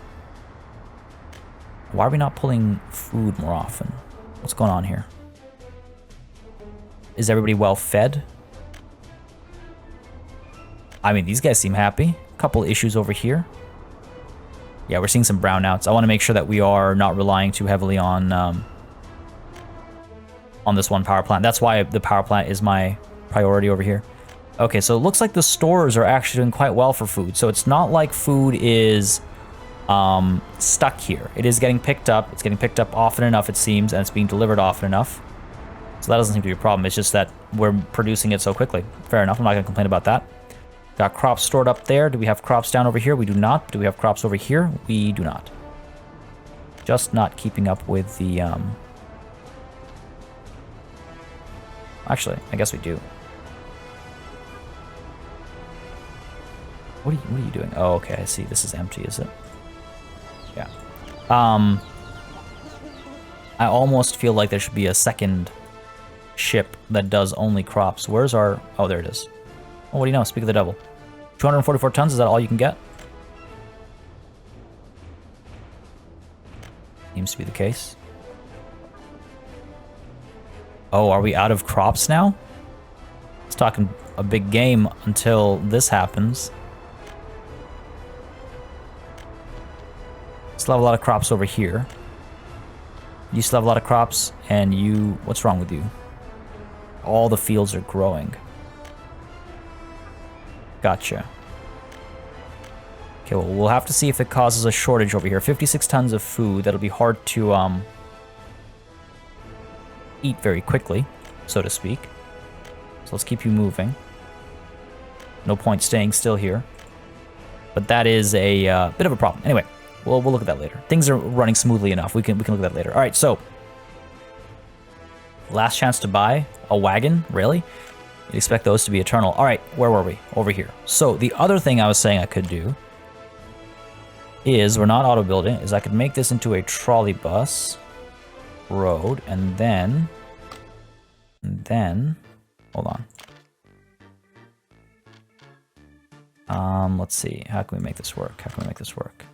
Why are we not pulling food more often? What's going on here? Is everybody well fed? I mean, these guys seem happy. A couple issues over here. Yeah, we're seeing some brownouts. I want to make sure that we are not relying too heavily on this one power plant. That's why the power plant is my priority over here. Okay, so it looks like the stores are actually doing quite well for food. So it's not like food is stuck here. It is getting picked up. It's getting picked up often enough, it seems, and it's being delivered often enough. So that doesn't seem to be a problem. It's just that we're producing it so quickly. Fair enough. I'm not going to complain about that. Got crops stored up there. Do we have crops down over here? We do not. Do we have crops over here? We do not. Just not keeping up with the... Actually, I guess we do. What are you doing? Oh, okay, I see. This is empty, is it? Yeah. I almost feel like there should be a second ship that does only crops. Where's our... Oh, there it is. Oh, what do you know? Speak of the devil. 244 tons, is that all you can get? Seems to be the case. Oh, are we out of crops now? It's talking a big game until this happens. Still have a lot of crops over here. You still have a lot of crops, and you... What's wrong with you? All the fields are growing. Gotcha. Okay, well, we'll have to see if it causes a shortage over here. 56 tons of food. That'll be hard to eat very quickly, so to speak. So let's keep you moving. No point staying still here. But that is a bit of a problem. Anyway, we'll look at that later. Things are running smoothly enough. We can look at that later. All right, so last chance to buy a wagon. Really? You'd expect those to be eternal. All right, where were we? Over here. So the other thing I was saying I could do is, we're not auto building, is I could make this into a trolley bus road, and then, hold on. Let's see, how can we make this work? How can we make this work?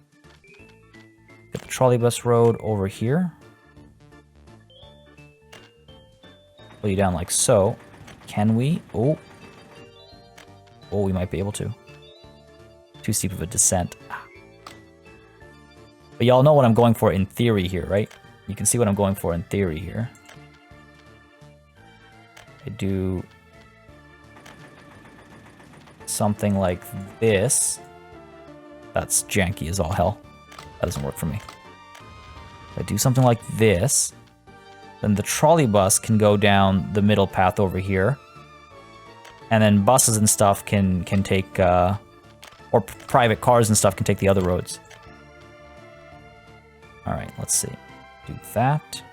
Get the trolley bus road over here. Pull you down like so. Can we? Oh, we might be able to. Too steep of a descent. But y'all know what I'm going for in theory here, right? You can see what I'm going for in theory here. I do something like this. That's janky as all hell. That doesn't work for me. If I do something like this, then the trolley bus can go down the middle path over here. And then buses and stuff can take, or private cars and stuff can take the other roads. All right, let's see. Do that.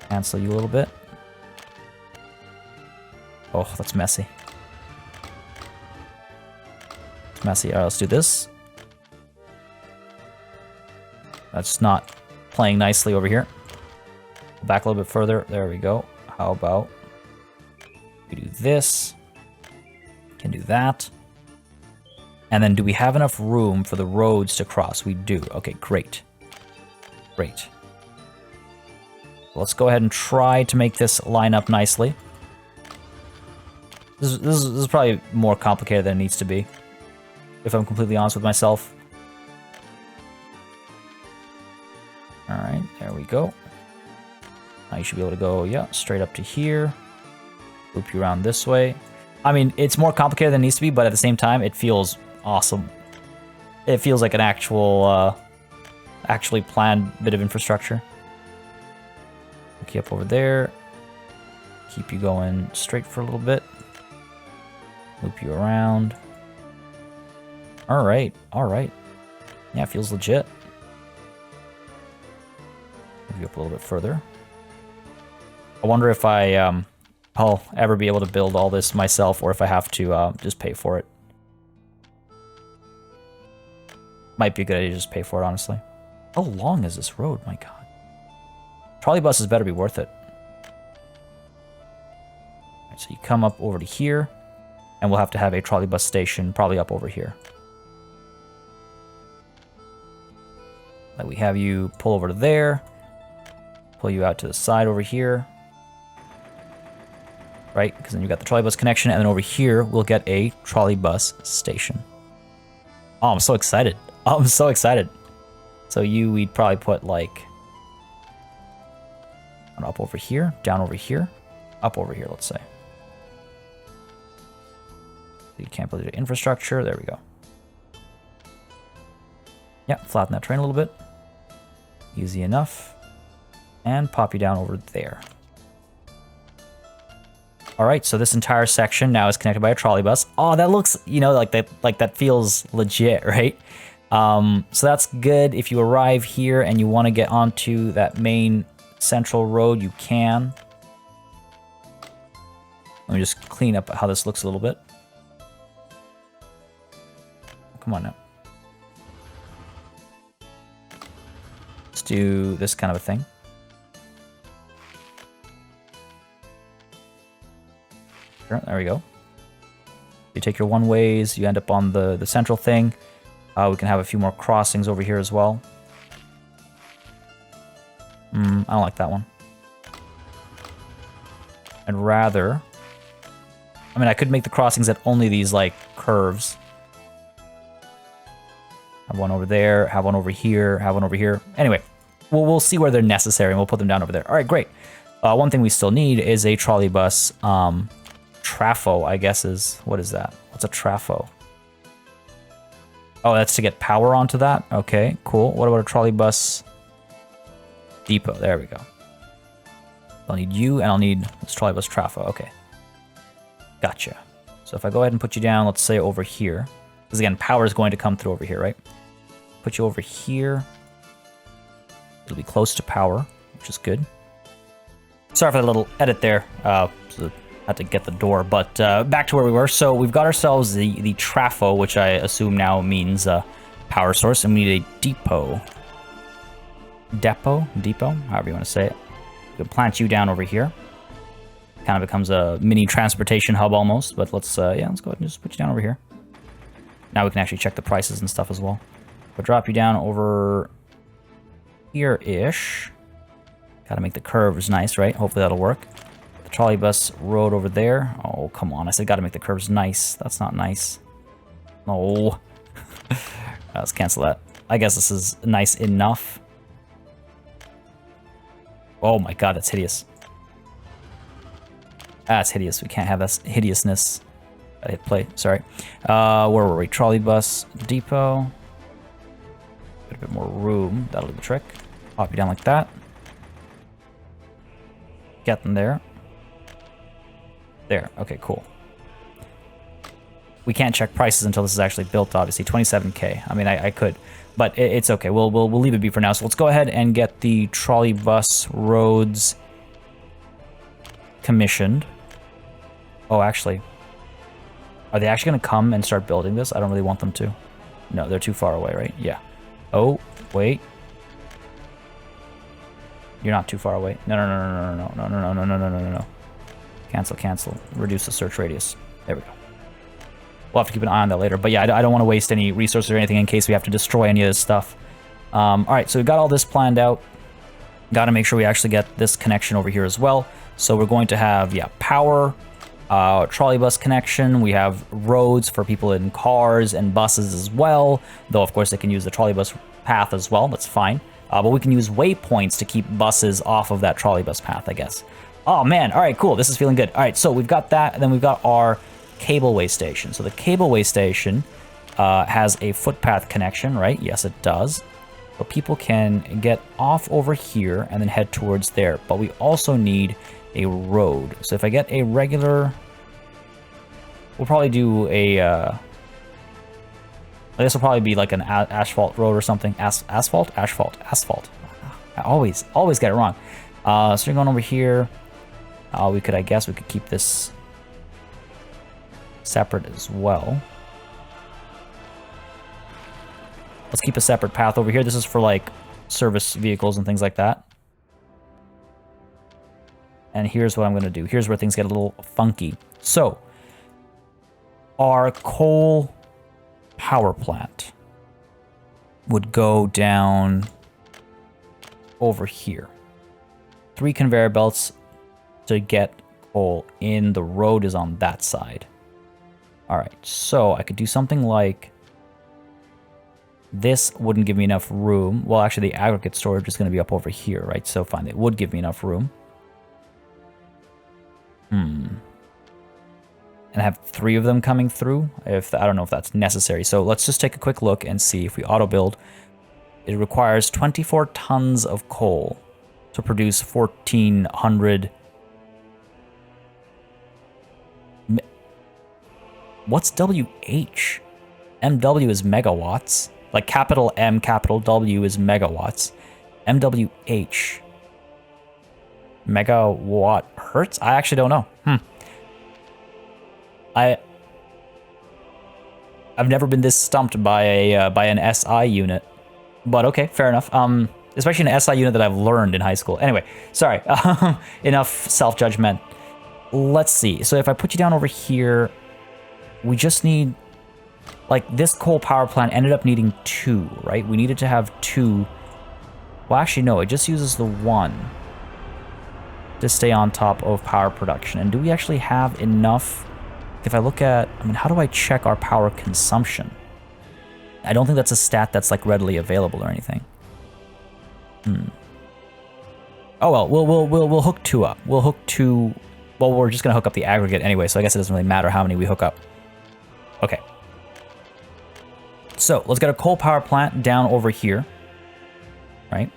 Cancel you a little bit. Oh, that's messy. It's messy. All right, let's do this. That's not playing nicely over here. Back a little bit further. There we go. How about we do this? Can do that. And then do we have enough room for the roads to cross? We do. Okay, great. Great. Let's go ahead and try to make this line up nicely. This is probably more complicated than it needs to be, if I'm completely honest with myself. Alright, there we go. Now you should be able to go, yeah, straight up to here. Loop you around this way. I mean, it's more complicated than it needs to be, but at the same time, it feels awesome. It feels like an actual, actually planned bit of infrastructure. Hook you up over there. Keep you going straight for a little bit. Loop you around. Alright, alright. Yeah, it feels legit. Move you up a little bit further. I wonder if I'll ever be able to build all this myself, or if I have to just pay for it. Might be a good idea to just pay for it, honestly. How long is this road? My god. Trolley buses better be worth it. Alright, so you come up over to here, and we'll have to have a trolley bus station probably up over here. Like we have you pull over to there, pull you out to the side over here. Right, because then you got the trolley bus connection, and then over here we'll get a trolley bus station. Oh, I'm so excited. Oh, I'm so excited. So we'd probably put like up over here, down over here, up over here, let's say. You can't build your infrastructure. There we go. Yeah, flatten that terrain a little bit. Easy enough. And pop you down over there. All right, so this entire section now is connected by a trolley bus. Oh, that looks, you know, like that feels legit, right? So that's good. If you arrive here and you want to get onto that main central road, you can. Let me just clean up how this looks a little bit. Come on now. Let's do this kind of a thing. Sure, there we go. You take your one ways, you end up on the central thing. We can have a few more crossings over here as well. I don't like that one. I'd rather... I mean, I could make the crossings at only these, like, curves. Have one over there, have one over here, have one over here. Anyway, we'll see where they're necessary, and we'll put them down over there. All right, great. One thing we still need is a trolley bus. Trafo, I guess, is... What is that? What's a trafo? Oh, that's to get power onto that? Okay, cool. What about a trolley bus depot? There we go. I'll need you, and I'll need this trolley bus trafo. Okay. Gotcha. So if I go ahead and put you down, let's say over here. Because again, power is going to come through over here, right? Put you over here. It'll be close to power, which is good. Sorry for that little edit there. So had to get the door, but back to where we were. So we've got ourselves the trafo, which I assume now means power source, and we need a depot. Depot, however you want to say it. We can plant you down over here. Kind of becomes a mini transportation hub almost, but let's go ahead and just put you down over here. Now we can actually check the prices and stuff as well. But drop you down over here-ish. Gotta make the curves nice, right? Hopefully that'll work. The trolley bus road over there. Oh, come on. I said gotta make the curves nice. That's not nice. No. Let's cancel that. I guess this is nice enough. Oh my god, that's hideous. That's hideous. We can't have this hideousness. I hit play. Sorry. Where were we? Trolley bus depot. Get a bit more room. That'll do the trick. Pop you down like that. Get them there. There. Okay, cool. We can't check prices until this is actually built, obviously. 27k. I mean, I could, but it's okay. We'll leave it be for now. So let's go ahead and get the trolley bus roads commissioned. Oh, actually, are they actually going to come and start building this? I don't really want them to. No, they're too far away, right? Yeah. Oh, wait. You're not too far away. No. Cancel. Reduce the search radius. There we go. We'll have to keep an eye on that later. But yeah, I don't want to waste any resources or anything in case we have to destroy any of this stuff. All right, so we've got all this planned out. Got to make sure we actually get this connection over here as well. So we're going to have, yeah, power, trolley bus connection. We have roads for people in cars and buses as well. Though, of course, they can use the trolley bus path as well. That's fine. But we can use waypoints to keep buses off of that trolley bus path, I guess. Oh, man. All right, cool. This is feeling good. All right, so we've got that, and then we've got our cableway station. So the cableway station has a footpath connection, right? Yes, it does. So people can get off over here and then head towards there. But we also need a road. So if I get a regular... We'll probably do a... this will probably be like an asphalt road or something. Asphalt? Asphalt. I always get it wrong. So you're going over here. I guess we could keep this separate as well. Let's keep a separate path over here. This is for like service vehicles and things like that. And here's what I'm going to do. Here's where things get a little funky. So, our coal power plant would go down over here. 3 conveyor belts to get coal in. The road is on that side. All right, so I could do something like this. Wouldn't give me enough room. Well, actually, the aggregate storage is going to be up over here, right? So fine, it would give me enough room. and have 3 of them coming through. I don't know if that's necessary. So let's just take a quick look and see if we auto build. It requires 24 tons of coal to produce 1,400. What's WH? MW is megawatts. Like capital M, capital W is megawatts. MWH. Megawatt hertz? I actually don't know. I've never been this stumped by an SI unit. But okay, fair enough. Especially an SI unit that I've learned in high school. Anyway, sorry. Enough self-judgment. Let's see. So if I put you down over here, we just need, like, this coal power plant ended up needing 2, right? We needed to have 2. Well, actually, no, it just uses the 1 to stay on top of power production. And do we actually have enough? If I look at, I mean, how do I check our power consumption? I don't think that's a stat that's like readily available or anything. Oh well, we'll hook 2 up. We'll hook 2. Well, we're just gonna hook up the aggregate anyway, so I guess it doesn't really matter how many we hook up. Okay. So let's get a coal power plant down over here. Right.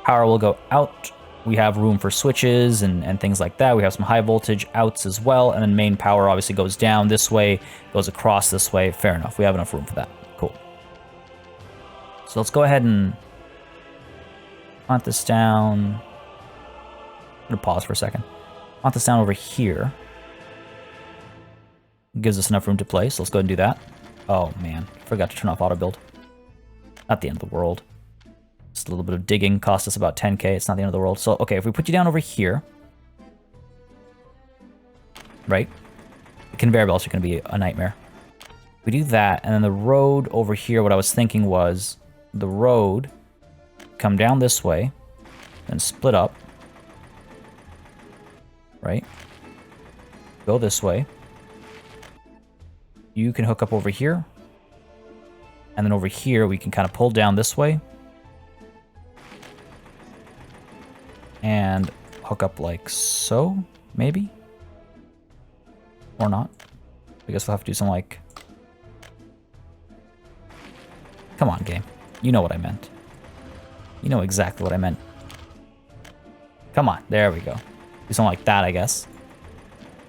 Power will go out. We have room for switches and things like that. We have some high voltage outs as well. And then main power obviously goes down this way, goes across this way. Fair enough. We have enough room for that. Cool. So let's go ahead and plant this down. I'm going to pause for a second. Plant this down over here. Gives us enough room to play. So let's go ahead and do that. Oh, man. Forgot to turn off auto build. Not the end of the world. Just a little bit of digging cost us about 10k. It's not the end of the world. So, okay, if we put you down over here, right? The conveyor belts are going to be a nightmare. We do that, and then the road over here, what I was thinking was the road come down this way and split up, right? Go this way. You can hook up over here, and then over here we can kind of pull down this way and hook up like so, maybe? Or not. I guess we'll have to do some like... Come on, game. You know what I meant. You know exactly what I meant. Come on, there we go. Do something like that, I guess.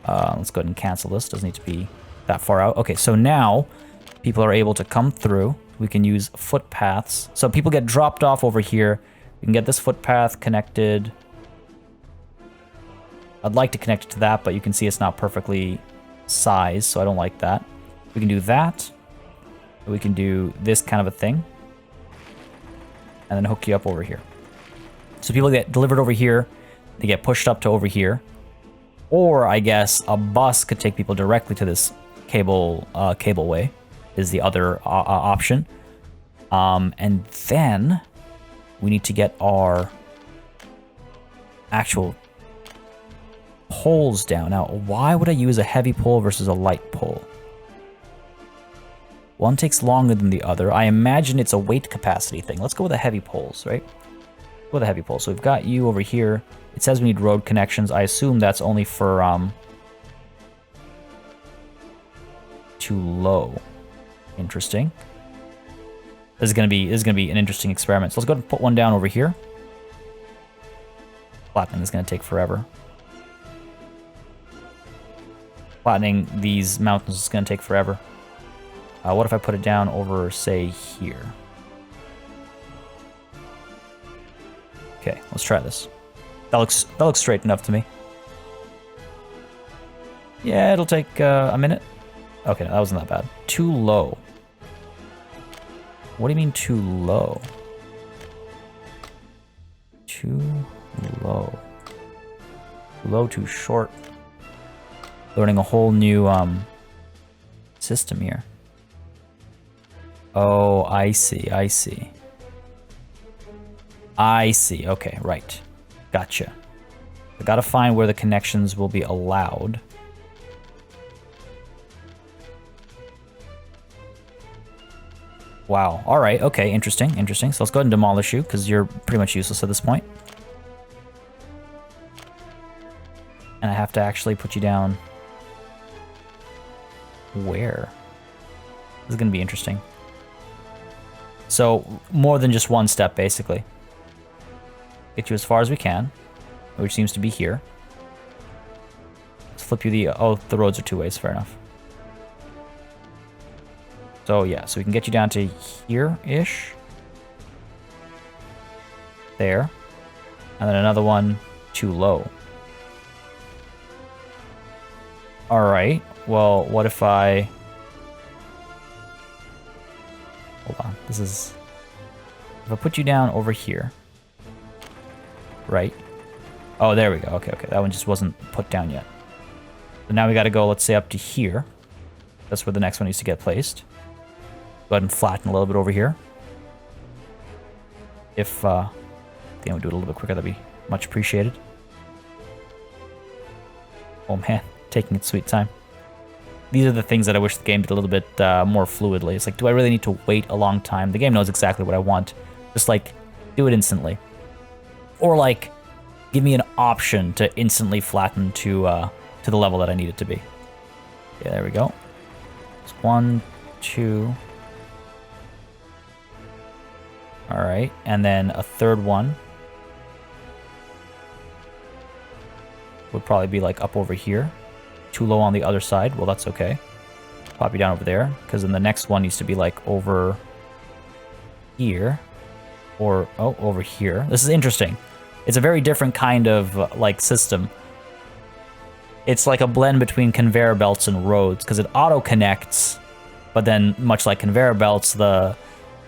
Let's go ahead and cancel this. Doesn't need to be that far out. Okay, so now people are able to come through. We can use footpaths. So people get dropped off over here. We can get this footpath connected. I'd like to connect it to that, but you can see it's not perfectly sized, so I don't like that. We can do that. We can do this kind of a thing. And then hook you up over here. So people get delivered over here. They get pushed up to over here. Or, I guess, a bus could take people directly to this cableway is the other option. And then we need to get our actual poles down. Now, why would I use a heavy pole versus a light pole? One takes longer than the other. I imagine it's a weight capacity thing. Let's go with the heavy poles, right? Go with the heavy pole. So we've got you over here. It says we need road connections. I assume that's only for too low. Interesting. This is gonna be an interesting experiment. So let's go ahead and put one down over here. Flattening is gonna take forever. Flattening these mountains is gonna take forever. What if I put it down over, say, here? Okay, let's try this. That looks straight enough to me. Yeah, it'll take a minute. Okay, that wasn't that bad. Too low. What do you mean too low? Too low. Too low, too short. Learning a whole new system here. Oh, I see, I see. I see, okay, right. Gotcha. I gotta find where the connections will be allowed. Wow, alright, okay, interesting, interesting. So let's go ahead and demolish you, because you're pretty much useless at this point. And I have to actually put you down where? This is going to be interesting. So, more than just one step, basically. Get you as far as we can, which seems to be here. Let's flip you the... Oh, the roads are 2 ways. Fair enough. So, yeah. So, we can get you down to here-ish. There. And then another one too low. Alright. Well, what if I... Hold on. This is... If I put you down over here... Right. Oh, there we go. Okay, okay. That one just wasn't put down yet. So now we got to go, let's say, up to here. That's where the next one needs to get placed. Go ahead and flatten a little bit over here. If, I think we do it a little bit quicker, that'd be much appreciated. Oh man, taking its sweet time. These are the things that I wish the game did a little bit more fluidly. It's like, do I really need to wait a long time? The game knows exactly what I want. Just like, do it instantly. Or like, give me an option to instantly flatten to the level that I need it to be. Yeah, there we go. It's 1, 2. All right, and then a third one would probably be like up over here. Too low on the other side. Well, that's okay. Pop you down over there, because then the next one needs to be like over here. Or, oh, over here. This is interesting. It's a very different kind of, like, system. It's like a blend between conveyor belts and roads, because it auto-connects, but then, much like conveyor belts, the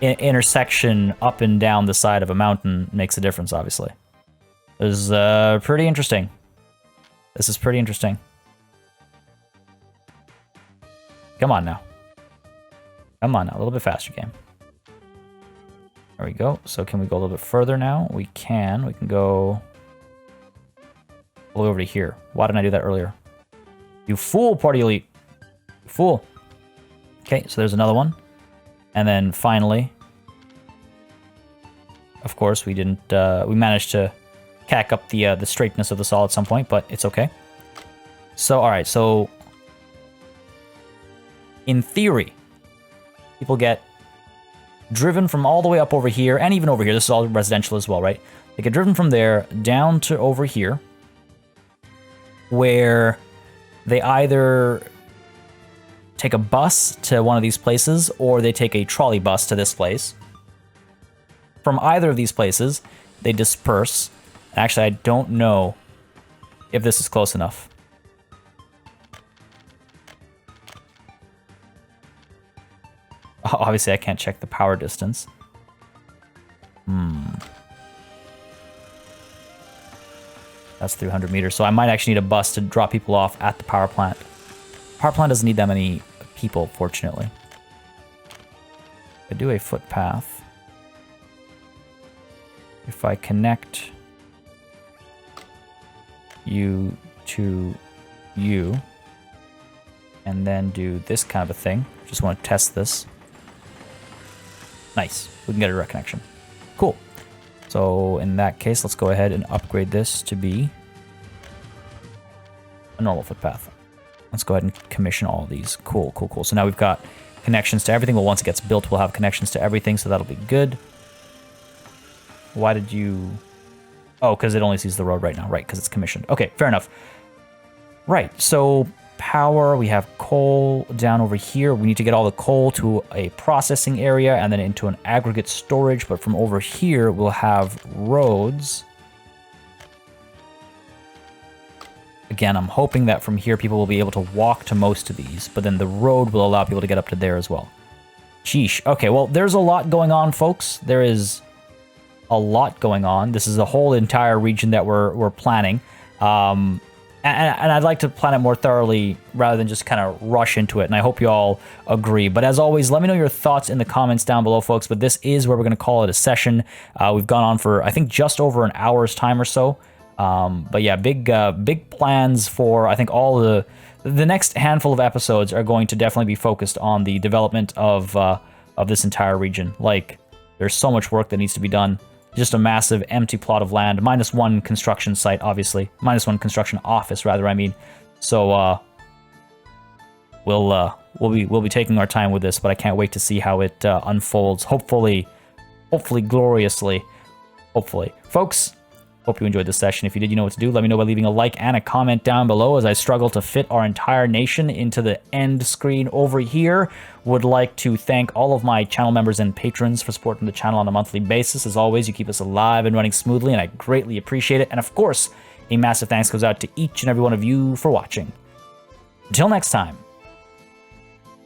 intersection up and down the side of a mountain makes a difference, obviously. This is pretty interesting. This is pretty interesting. Come on now. Come on now, a little bit faster, game. There we go. So can we go a little bit further now? We can. We can go all the way over to here. Why didn't I do that earlier? You fool, PartyElite. You fool. Okay, so there's another one. And then finally, of course, we didn't. We managed to cack up the straightness of the saw at some point, but it's okay. So all right. So in theory, people get driven from all the way up over here, and even over here. This is all residential as well, right? They get driven from there down to over here, where they either take a bus to one of these places, or they take a trolley bus to this place. From either of these places, they disperse. Actually, I don't know if this is close enough. Obviously, I can't check the power distance. That's 300 meters, so I might actually need a bus to drop people off at the power plant. Power plant doesn't need that many people, fortunately. I do a footpath. If I connect you to you, and then do this kind of a thing. Just want to test this. Nice. We can get a direct connection. Cool. So in that case, let's go ahead and upgrade this to be a normal footpath. Let's go ahead and commission all of these. Cool, cool, cool. So now we've got connections to everything. Well, once it gets built, we'll have connections to everything, so that'll be good. Why did you... Oh, because it only sees the road right now. Right, because it's commissioned. Okay, fair enough. Right, so... power, we have coal down over here. We need to get all the coal to a processing area and then into an aggregate storage, but from over here we'll have roads. Again, I'm hoping that from here people will be able to walk to most of these, but then the road will allow people to get up to there as well. Sheesh. Okay, well, there's a lot going on, folks. There is a lot going on. This is a whole entire region that we're planning. And I'd like to plan it more thoroughly rather than just kind of rush into it, and I hope you all agree. But as always, let me know your thoughts in the comments down below, folks. But this is where we're going to call it a session. We've gone on for, I think, just over an hour's time or so. But yeah, big plans for, I think, all the next handful of episodes are going to definitely be focused on the development of this entire region. Like, there's so much work that needs to be done. Just a massive empty plot of land, minus one construction site, obviously. Minus one construction office, rather, I mean. So, we'll we'll be taking our time with this, but I can't wait to see how it unfolds. Hopefully gloriously. Hopefully. Folks, hope you enjoyed this session. If you did, you know what to do. Let me know by leaving a like and a comment down below as I struggle to fit our entire nation into the end screen over here. Would like to thank all of my channel members and patrons for supporting the channel on a monthly basis. As always, you keep us alive and running smoothly, and I greatly appreciate it. And of course, a massive thanks goes out to each and every one of you for watching. Until next time,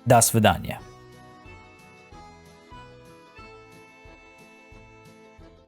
до свидания.